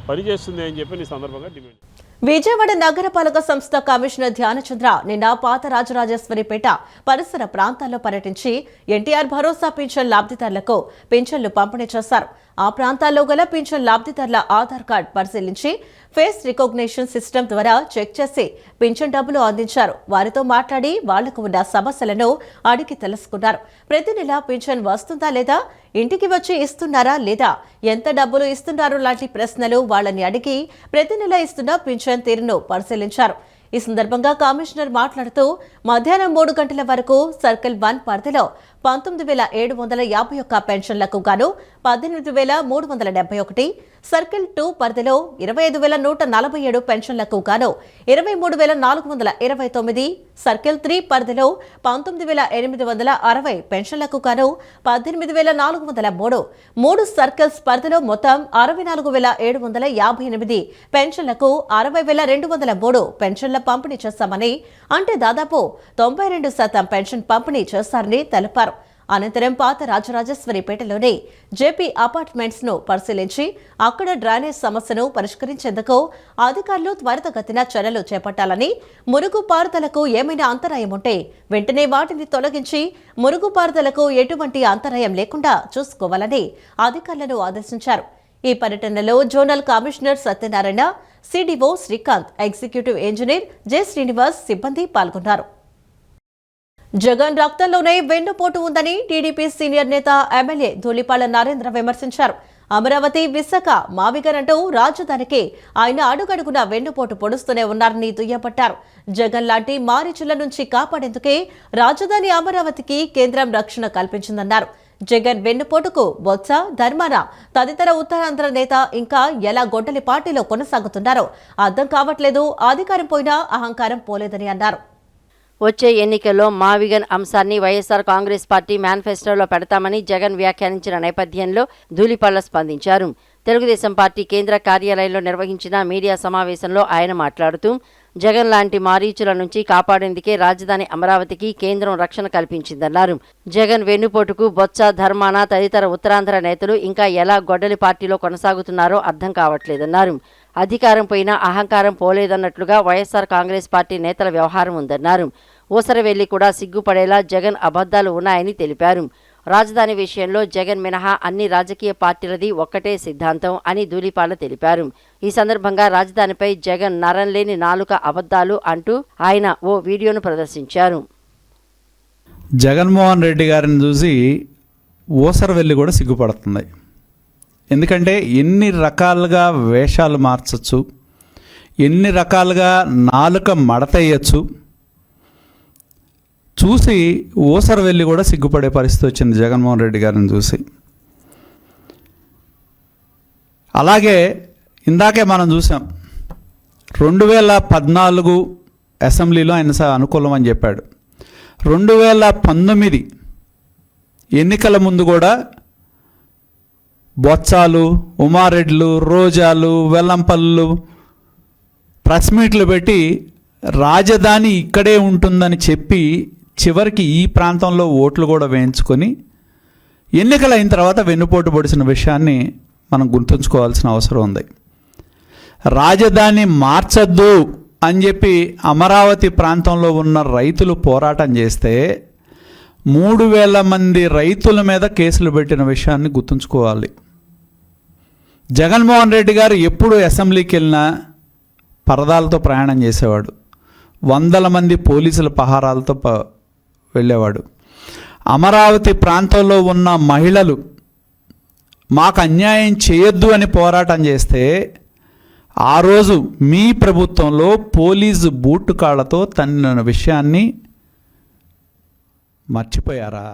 పనిచేస్తుంది అని చెప్పి ఈ సందర్భంగా డిమాండ్. విజయవాడ నగరపాలక సంస్థ కమిషనర్ ధ్యానచంద్ర నిన్న పాత రాజరాజేశ్వరిపేట పరిసర ప్రాంతాల్లో పర్యటించి ఎన్టీఆర్ భరోసా పింఛన్ లబ్ధిదారులకు పింఛన్లు పంపిణీ చేశారు. ఆ ప్రాంతాల్లో గల పింఛన్ లబ్ధిదారుల ఆధార్ కార్డు పరిశీలించి ఫేస్ రికగ్నిషన్ సిస్టమ్ ద్వారా చెక్ చేసి పింఛన్ డబ్బులు అందించారు. వారితో మాట్లాడి వాళ్లకు ఉన్న సమస్యలను అడిగి తెలుసుకున్నారు. ప్రతి నెల పింఛన్ వస్తుందా లేదా, ఇంటికి వచ్చి ఇస్తున్నారా లేదా, ఎంత డబ్బులు ఇస్తున్నారు లాంటి ప్రశ్నలు వాళ్ళని అడిగి ప్రతి నెల ఇస్తున్న పింఛన్ తీరును పరిశీలించారు. ఈ సందర్భంగా కమిషనర్ మాట్లాడుతూ మధ్యాహ్నం 3 గంటల వరకు సర్కిల్ 1 పరిధిలో 19,751 పెన్షన్లకు గాను 18,371, సర్కిల్ 2 పరిధిలో 25,147 పెన్షన్లకు గాను 23,429, సర్కిల్ 3 పరిధిలో 19,860 పెన్షన్లకు గాను 18,403, 3 సర్కిల్స్ పరిధిలో మొత్తం 64,758 పెన్షన్లకు 60,203 పెన్షన్ల పంపిణీ చేశామని, అంటే దాదాపు 92% పెన్షన్ పంపిణీ చేశారని తెలిపారు. అనంతరం పాత రాజరాజేశ్వరిపేటలోని జేపీ అపార్ట్మెంట్స్ ను పరిశీలించి అక్కడ డ్రైనేజ్ సమస్యను పరిష్కరించేందుకు అధికారులు త్వరితగతిన చర్యలు చేపట్టాలని, మురుగుపారుదలకు ఏమైనా అంతరాయం ఉంటే వెంటనే వాటిని తొలగించి మురుగుపారుదలకు ఎటువంటి అంతరాయం లేకుండా చూసుకోవాలని అధికారులను ఆదేశించారు. ఈ పర్యటనలో zonal commissioner Satyanarayana, CDO Srikanth, executive engineer J Srinivas సిబ్బంది పాల్గొన్నారు. జగన్ రక్తంలోనే వెన్నుపోటు ఉందని టీడీపీ సీనియర్ నేత ఎమ్మెల్యే ధూళిపాళ్ల నరేంద్ర విమర్శించారు. అమరావతి, విశాఖ, మావిగర్ అంటూ రాజధానికి ఆయన అడుగడుగున వెన్నుపోటు పొడుస్తూనే ఉన్నారని దుయ్యబట్టారు. జగన్ లాంటి మారీచుల నుంచి కాపాడేందుకే రాజధాని అమరావతికి కేంద్రం రక్షణ కల్పించిందన్నారు. జగన్ వెన్నుపోటుకు బొత్స, ధర్మాన తదితర ఉత్తరాంధ్ర నేత ఇంకా ఎలా గొడ్డలి పార్టీలో కొనసాగుతున్నారో అర్థం కావట్లేదు. అధికారం పోయినా అహంకారం పోలేదని అన్నారు. వచ్చే ఎన్నికల్లో మావిగన్ అంశాన్ని వైఎస్ఆర్ కాంగ్రెస్ పార్టీ మేనిఫెస్టోలో పెడతామని జగన్ వ్యాఖ్యానించిన నేపథ్యంలో ధూళిపాళ్ల స్పందించారు. తెలుగుదేశం పార్టీ కేంద్ర కార్యాలయంలో నిర్వహించిన మీడియా సమావేశంలో ఆయన మాట్లాడుతూ జగన్ లాంటి మారీచుల నుంచి కాపాడేందుకే రాజధాని అమరావతికి కేంద్రం రక్షణ కల్పించిందన్నారు. జగన్ వెన్నుపోటుకు బొత్స, ధర్మాన తదితర ఉత్తరాంధ్ర నేతలు ఇంకా ఎలా గొడ్డలి పార్టీలో కొనసాగుతున్నారో అర్థం కావట్లేదన్నారు. అధికారం పోయినా అహంకారం పోలేదన్నట్లుగా వైఎస్ఆర్ కాంగ్రెస్ పార్టీ నేతల వ్యవహారం ఉందన్నారు. ఊసరవెల్లి కూడా సిగ్గుపడేలా జగన్ అబద్ధాలు ఉన్నాయని తెలిపారు. రాజధాని విషయంలో జగన్ మినహా అన్ని రాజకీయ పార్టీలది ఒక్కటే సిద్ధాంతం అని ధూళిపాళ్ల తెలిపారు. ఈ సందర్భంగా రాజధానిపై జగన్ నరం లేని నాలుక అబద్ధాలు అంటూ ఆయన ఓ వీడియోను ప్రదర్శించారు. జగన్మోహన్ రెడ్డి గారిని చూసి ఊసరవెల్లి కూడా సిగ్గుపడుతుంది. ఎందుకంటే ఎన్ని రకాలుగా వేషాలు మార్చచ్చు, ఎన్ని రకాలుగా నాలుక మడతయ్యచ్చు, చూసి ఊసరవెల్లి కూడా సిగ్గుపడే పరిస్థితి వచ్చింది జగన్మోహన్ రెడ్డి గారిని చూసి. అలాగే ఇందాకే మనం చూసాం 2014 అసెంబ్లీలో ఆయన అనుకూలం అని చెప్పాడు. 2019 ఎన్నికల ముందు కూడా బొత్సాలు, ఉమారెడ్లు, రోజాలు, వెల్లంపల్లు ప్రెస్ మీట్లు పెట్టి రాజధాని ఇక్కడే ఉంటుందని చెప్పి చివరికి ఈ ప్రాంతంలో ఓట్లు కూడా వేయించుకొని ఎన్నికలు అయిన తర్వాత వెన్నుపోటు పొడిచిన విషయాన్ని మనం గుర్తుంచుకోవాల్సిన అవసరం ఉంది. రాజధాని మార్చద్దు అని చెప్పి అమరావతి ప్రాంతంలో ఉన్న రైతులు పోరాటం చేస్తే 3,000 మంది రైతుల మీద కేసులు పెట్టిన విషయాన్ని గుర్తుంచుకోవాలి. జగన్మోహన్ రెడ్డి గారు ఎప్పుడు అసెంబ్లీకి వెళ్ళినా పరదాలతో ప్రయాణం చేసేవాడు. వందల మంది పోలీసుల పహారాలతో వెళ్ళేవాడు. అమరావతి ప్రాంతంలో ఉన్న మహిళలు మాకు అన్యాయం చేయొద్దు అని పోరాటం చేస్తే ఆ రోజు మీ ప్రభుత్వంలో పోలీసు బూటు కాళ్లతో తన్నిన విషయాన్ని మర్చిపోయారా?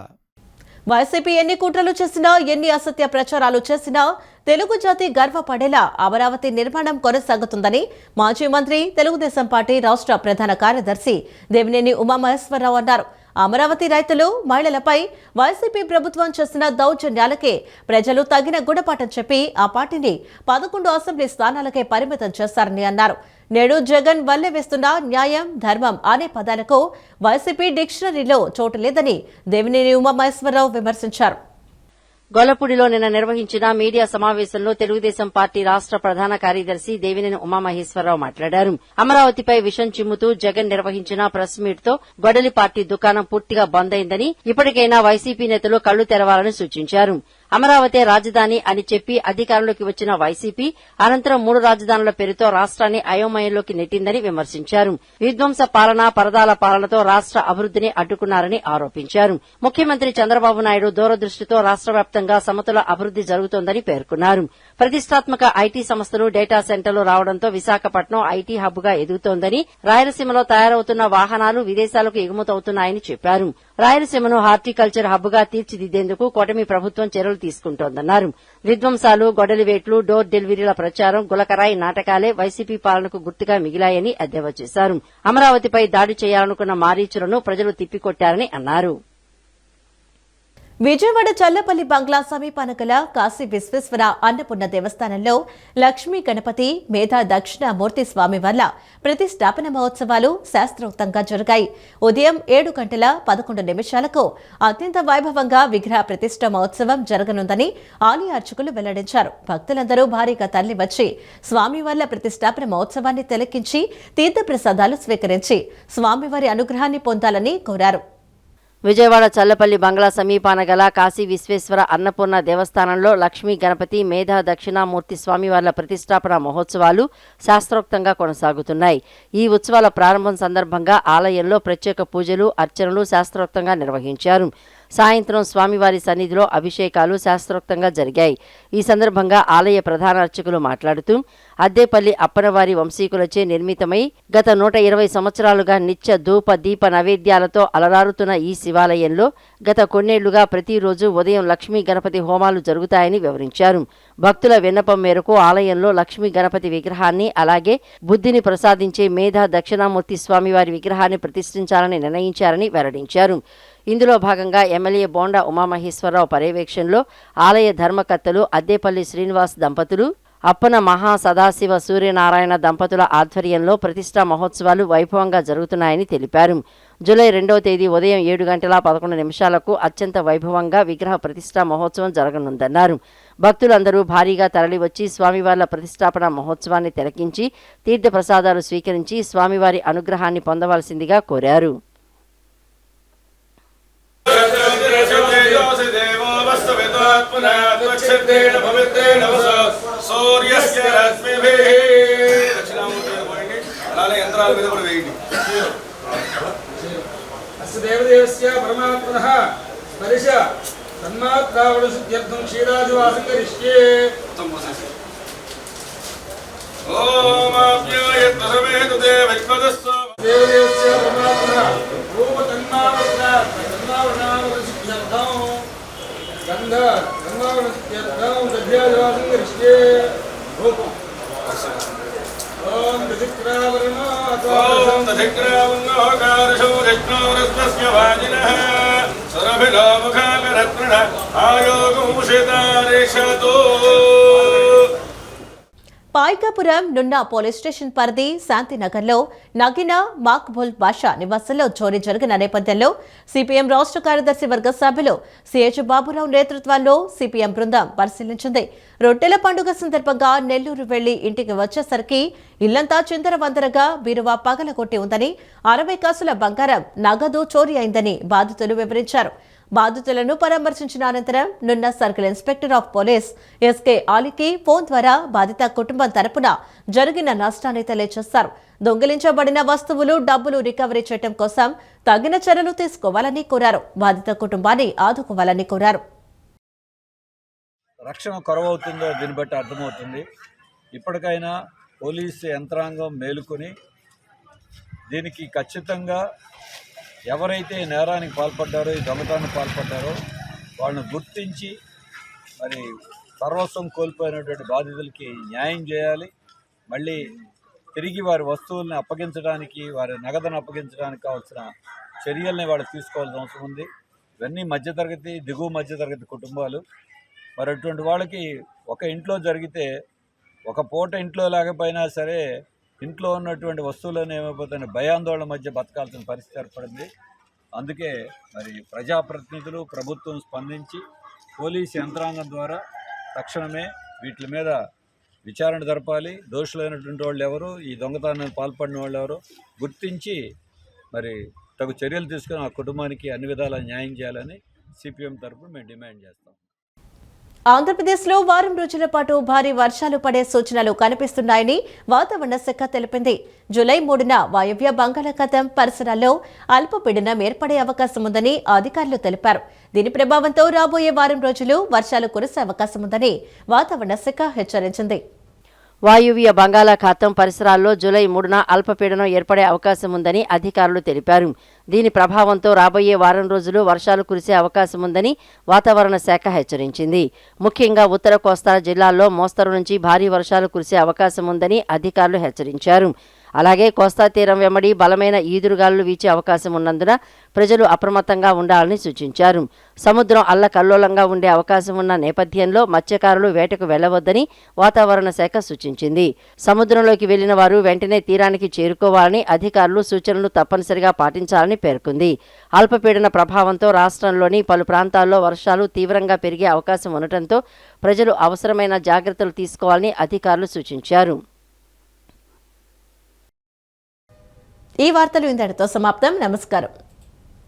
వైసీపీ ఎన్ని కుట్రలు చేసినా, ఎన్ని అసత్య ప్రచారాలు చేసినా తెలుగు జాతి గర్వపడేలా అమరావతి నిర్మాణం కొనసాగుతుందని మాజీ మంత్రి, తెలుగుదేశం పార్టీ రాష్ట్ర ప్రధాన కార్యదర్శి దేవినేని ఉమామహేశ్వరరావు అన్నారు. అమరావతి రైతులు, మహిళలపై వైసీపీ ప్రభుత్వం చేసిన దౌర్జన్యాలకే ప్రజలు తగిన గుణపాఠం చెప్పి ఆ పార్టీని 11 అసెంబ్లీ స్థానాలకే పరిమితం చేశారని అన్నారు. నేడు జగన్ వల్లె వేస్తున్న న్యాయం, ధర్మం అనే పదాలకు వైసీపీ డిక్షనరీలో చోటు లేదని దేవినేని ఉమామహేశ్వరరావు విమర్శించారు. గొల్లపూడిలో నిన్న నిర్వహించిన మీడియా సమావేశంలో తెలుగుదేశం పార్టీ రాష్ట్ర ప్రధాన కార్యదర్శి దేవినేని ఉమామహేశ్వరరావు మాట్లాడారు. అమరావతిపై విషం చిమ్ముతూ జగన్ నిర్వహించిన ప్రెస్ మీట్ తో గొడలి పార్టీ దుకాణం పూర్తిగా బంద్ అయిందని, ఇప్పటికైనా వైసీపీ నేతలు కళ్లు తెరవాలని సూచించారు. అమరావతి రాజధాని అని చెప్పి అధికారంలోకి వచ్చిన వైసీపీ అనంతరం 3 రాజధానుల పేరుతో రాష్ట్రాన్ని అయోమయంలోకి నెట్టిందని విమర్శించారు. విధ్వంస పాలన, పరదాల పాలనతో రాష్ట్ర అభివృద్దిని అడ్డుకున్నారని ఆరోపించారు. ముఖ్యమంత్రి చంద్రబాబు నాయుడు దూరదృష్టితో రాష్ట్ర వ్యాప్తంగా సమతుల అభివృద్ది జరుగుతోందని పేర్కొన్నారు. ప్రతిష్టాత్మక ఐటీ సంస్థలు, డేటా సెంటర్లు రావడంతో విశాఖపట్నం ఐటీ హబ్ గా ఎదుగుతోందని, రాయలసీమలో తయారవుతున్న వాహనాలు విదేశాలకు ఎగుమతవుతున్నాయని చెప్పారు. రాయలసీమను హార్టికల్చర్ హబ్ గా తీర్చిదిద్దేందుకు కూటమి ప్రభుత్వం చర్యలు తీసుకుంటోందన్నారు. విధ్వంసాలు, గొడలివేట్లు, డోర్ డెలివరీల ప్రచారం, గులకరాయి నాటకాలే వైసీపీ పాలనకు గుర్తుగా మిగిలాయని ఎద్దేవా చేశారు. అమరావతిపై దాడి చేయాలనుకున్న మారీచులను ప్రజలు తిప్పికొట్టారని అన్నారు. విజయవాడ చల్లపల్లి బంగ్లా సమీపాన గల కాశీ విశ్వేశ్వర అన్నపూర్ణ దేవస్థానంలో లక్ష్మీ గణపతి, మేధా దక్షిణామూర్తి స్వామి వల్ల ప్రతిష్టాపన మహోత్సవాలు శాస్త్రోక్తంగా జరిగాయి. ఉదయం 7:11 అత్యంత వైభవంగా విగ్రహ ప్రతిష్ట మహోత్సవం జరగనుందని ఆలయ అర్చకులు వెల్లడించారు. భక్తులందరూ భారీగా తరలివచ్చి స్వామివార్ల ప్రతిష్టాపన మహోత్సవాన్ని తిలకించి తీర్థప్రసాదాలు స్వీకరించి స్వామివారి అనుగ్రహాన్ని పొందాలని కోరారు. విజయవాడ చల్లపల్లి బంగ్లా సమీపాన గల కాశీ విశ్వేశ్వర అన్నపూర్ణ దేవస్థానంలో లక్ష్మీ గణపతి, మేధా దక్షిణామూర్తి స్వామివార్ల ప్రతిష్టాపన మహోత్సవాలు శాస్త్రోక్తంగా కొనసాగుతున్నాయి. ఈ ఉత్సవాల ప్రారంభం సందర్భంగా ఆలయంలో ప్రత్యేక పూజలు, అర్చనలు శాస్త్రోక్తంగా నిర్వహించారు. సాయంత్రం స్వామివారి సన్నిధిలో అభిషేకాలు శాస్త్రోక్తంగా జరిగాయి. ఈ సందర్భంగా ఆలయ ప్రధాన అర్చకులు మాట్లాడుతూ, అద్దేపల్లి అప్పనవారి వంశీకులచే నిర్మితమై గత 120 సంవత్సరాలుగా నిత్య ధూప దీప నైవేద్యాలతో అలరారుతున్న ఈ శివాలయంలో గత కొన్నేళ్లుగా ప్రతిరోజు ఉదయం లక్ష్మీ గణపతి హోమాలు జరుగుతాయని వివరించారు. భక్తుల విన్నపం మేరకు ఆలయంలో లక్ష్మీ గణపతి విగ్రహాన్ని, అలాగే బుద్ధిని ప్రసాదించే మేధా దక్షిణామూర్తి స్వామివారి విగ్రహాన్ని ప్రతిష్ఠించాలని నిర్ణయించారని వెల్లడించారు. ఇందులో భాగంగా ఎమ్మెల్యే బోండా ఉమామహేశ్వరరావు పర్యవేక్షణలో ఆలయ ధర్మకర్తలు అద్దేపల్లి శ్రీనివాస్ దంపతులు, అప్పన మహా సదాశివ సూర్యనారాయణ దంపతుల ఆధ్వర్యంలో ప్రతిష్టా మహోత్సవాలు వైభవంగా జరుగుతున్నాయని తెలిపారు. జూలై 2వ తేదీ ఉదయం 7:11 అత్యంత వైభవంగా విగ్రహ ప్రతిష్టా మహోత్సవం జరగనుందన్నారు. భక్తులందరూ భారీగా తరలివచ్చి స్వామివార్ల ప్రతిష్టాపన మహోత్సవాన్ని తిలకించి తీర్థప్రసాదాలు స్వీకరించి స్వామివారి అనుగ్రహాన్ని పొందవలసిందిగా కోరారు. దేవదేవస్య పరమాత్మనః స్పర్శ తన్మాత్రావణ శుద్ధ్యర్థం క్షీరాదివాసం కరిష్యే. ఓం ఆప్యాయత్ సమేత దేవైకదస్స దేవదేవస్య పరమాత్మనః రూప తన్మావరణ శుద్ధ్యర్థం గంధ తన్మావరణ శుద్ధ్యర్థం దధ్యాదివాసం కరిష్యే. రూపం ఓం దధిక్రావరణో ఓం దధిక్రావరణోకారశో దక్షిణోరస్మస్య వాజినః సరభిలో ముఖాకరత్రణ ఆయోగముషితారేషతో. పాయికాపురం నున్నా పోలీస్ స్టేషన్ పరిధి శాంతినగర్లో నగిన మాక్బుల్ బాషా నివాసంలో చోరీ జరిగిన నేపథ్యంలో సిపిఎం రాష్ట్ర కార్యదర్శి వర్గ సభ్యులు సిహెచ్ బాబురావు నేతృత్వంలో సిపిఎం బృందం పరిశీలించింది. రొట్టెల పండుగ సందర్భంగా నెల్లూరు వెళ్లి ఇంటికి వచ్చేసరికి ఇల్లంతా చిందరవందరగా బీరువా పగలగొట్టి ఉందని, 60 కాసుల బంగారం, నగదు చోరీ అయిందని బాధితులు వివరించారు. బాధితులను పరామర్శించిన అనంతరం Nunna circle inspector of police SK ఆలీకి ఫోన్ ద్వారా బాధిత కుటుంబం తరపున జరిగిన నష్టాన్ని తెలియజేశారు. దొంగిలించబడిన వస్తువులు, డబ్బులు రికవరీ చేయడం కోసం తగిన చర్యలు తీసుకోవాలని కోరారు. బాధిత కుటుంబాన్ని ఆదుకోవాలని కోరారు. రక్షణ కొరవవుతుందో దీన్ని బట్టి అర్థమవుతుంది. ఇప్పటికైనా పోలీసు యంత్రాంగం మేలుకొని దీనికి ఖచ్చితంగా ఎవరైతే నేరానికి పాల్పడ్డారో, ఈ దొంగతనానికి పాల్పడ్డారో వాళ్ళని గుర్తించి మరి సర్వస్వం కోల్పోయినటువంటి బాధితులకి న్యాయం చేయాలి. మళ్ళీ తిరిగి వారి వస్తువుల్ని అప్పగించడానికి, వారి నగదును అప్పగించడానికి కావాల్సిన చర్యల్ని వాళ్ళు తీసుకోవాల్సిన అవసరం ఉంది. ఇవన్నీ మధ్యతరగతి, దిగువ మధ్యతరగతి కుటుంబాలు. మరి అటువంటి వాళ్ళకి ఒక ఇంట్లో జరిగితే ఒక పూట ఇంట్లో లేకపోయినా సరే ఇంట్లో ఉన్నటువంటి వస్తువులను ఏమైపోతాయని భయాందోళన మధ్య బతకాల్సిన పరిస్థితి ఏర్పడింది. అందుకే మరి ప్రజాప్రతినిధులు, ప్రభుత్వం స్పందించి పోలీసు యంత్రాంగం ద్వారా తక్షణమే వీటి మీద విచారణ జరపాలి. దోషులైనటువంటి వాళ్ళు ఎవరు, ఈ దొంగతనానికి పాల్పడిన వాళ్ళు ఎవరు గుర్తించి మరి తగు చర్యలు తీసుకుని ఆ కుటుంబానికి అన్ని విధాలా న్యాయం చేయాలని సిపిఎం తరఫున మేము డిమాండ్ చేస్తాం. ఆంధ్రప్రదేశ్లో వారం రోజుల పాటు భారీ వర్షాలు పడే సూచనలు కనిపిస్తున్నాయని వాతావరణ శాఖ తెలిపింది. జూలై 3న వాయవ్య బంగాళాఖాతం పరిసరాల్లో అల్పపీడనం ఏర్పడే అవకాశం ఉందని అధికారులు తెలిపారు. దీని ప్రభావంతో రాబోయే వారం రోజులు వర్షాలు కురిసే అవకాశం ఉందని వాతావరణ శాఖ హెచ్చరించింది. వాయువ్య బంగాళాఖాతం పరిసరాల్లో జూలై 3న అల్పపీడనం ఏర్పడే అవకాశం ఉందని అధికారులు తెలిపారు. దీని ప్రభావంతో రాబోయే వారం రోజులు వర్షాలు కురిసే అవకాశం ఉందని వాతావరణ శాఖ హెచ్చరించింది. ముఖ్యంగా ఉత్తర కోస్తా జిల్లాల్లో మోస్తరు నుంచి భారీ వర్షాలు కురిసే అవకాశం ఉందని అధికారులు హెచ్చరించారు. అలాగే కోస్తా తీరం వెంబడి బలమైన ఈదురుగాలులు వీచే అవకాశం ఉన్నందున ప్రజలు అప్రమత్తంగా ఉండాలని సూచించారు. సముద్రం అల్లకల్లోలంగా ఉండే అవకాశం ఉన్న నేపథ్యంలో మత్స్యకారులు వేటకు వెళ్లవద్దని వాతావరణ శాఖ సూచించింది. సముద్రంలోకి వెళ్లిన వారు వెంటనే తీరానికి చేరుకోవాలని అధికారులు సూచనలు తప్పనిసరిగా పాటించాలని పేర్కొంది. అల్పపీడన ప్రభావంతో రాష్ట్రంలోని పలు ప్రాంతాల్లో వర్షాలు తీవ్రంగా పెరిగే అవకాశం ఉండటంతో ప్రజలు అవసరమైన జాగ్రత్తలు తీసుకోవాలని అధికారులు సూచించారు. ఈ వార్తలు ఇంతటితో సమాప్తం. నమస్కారం.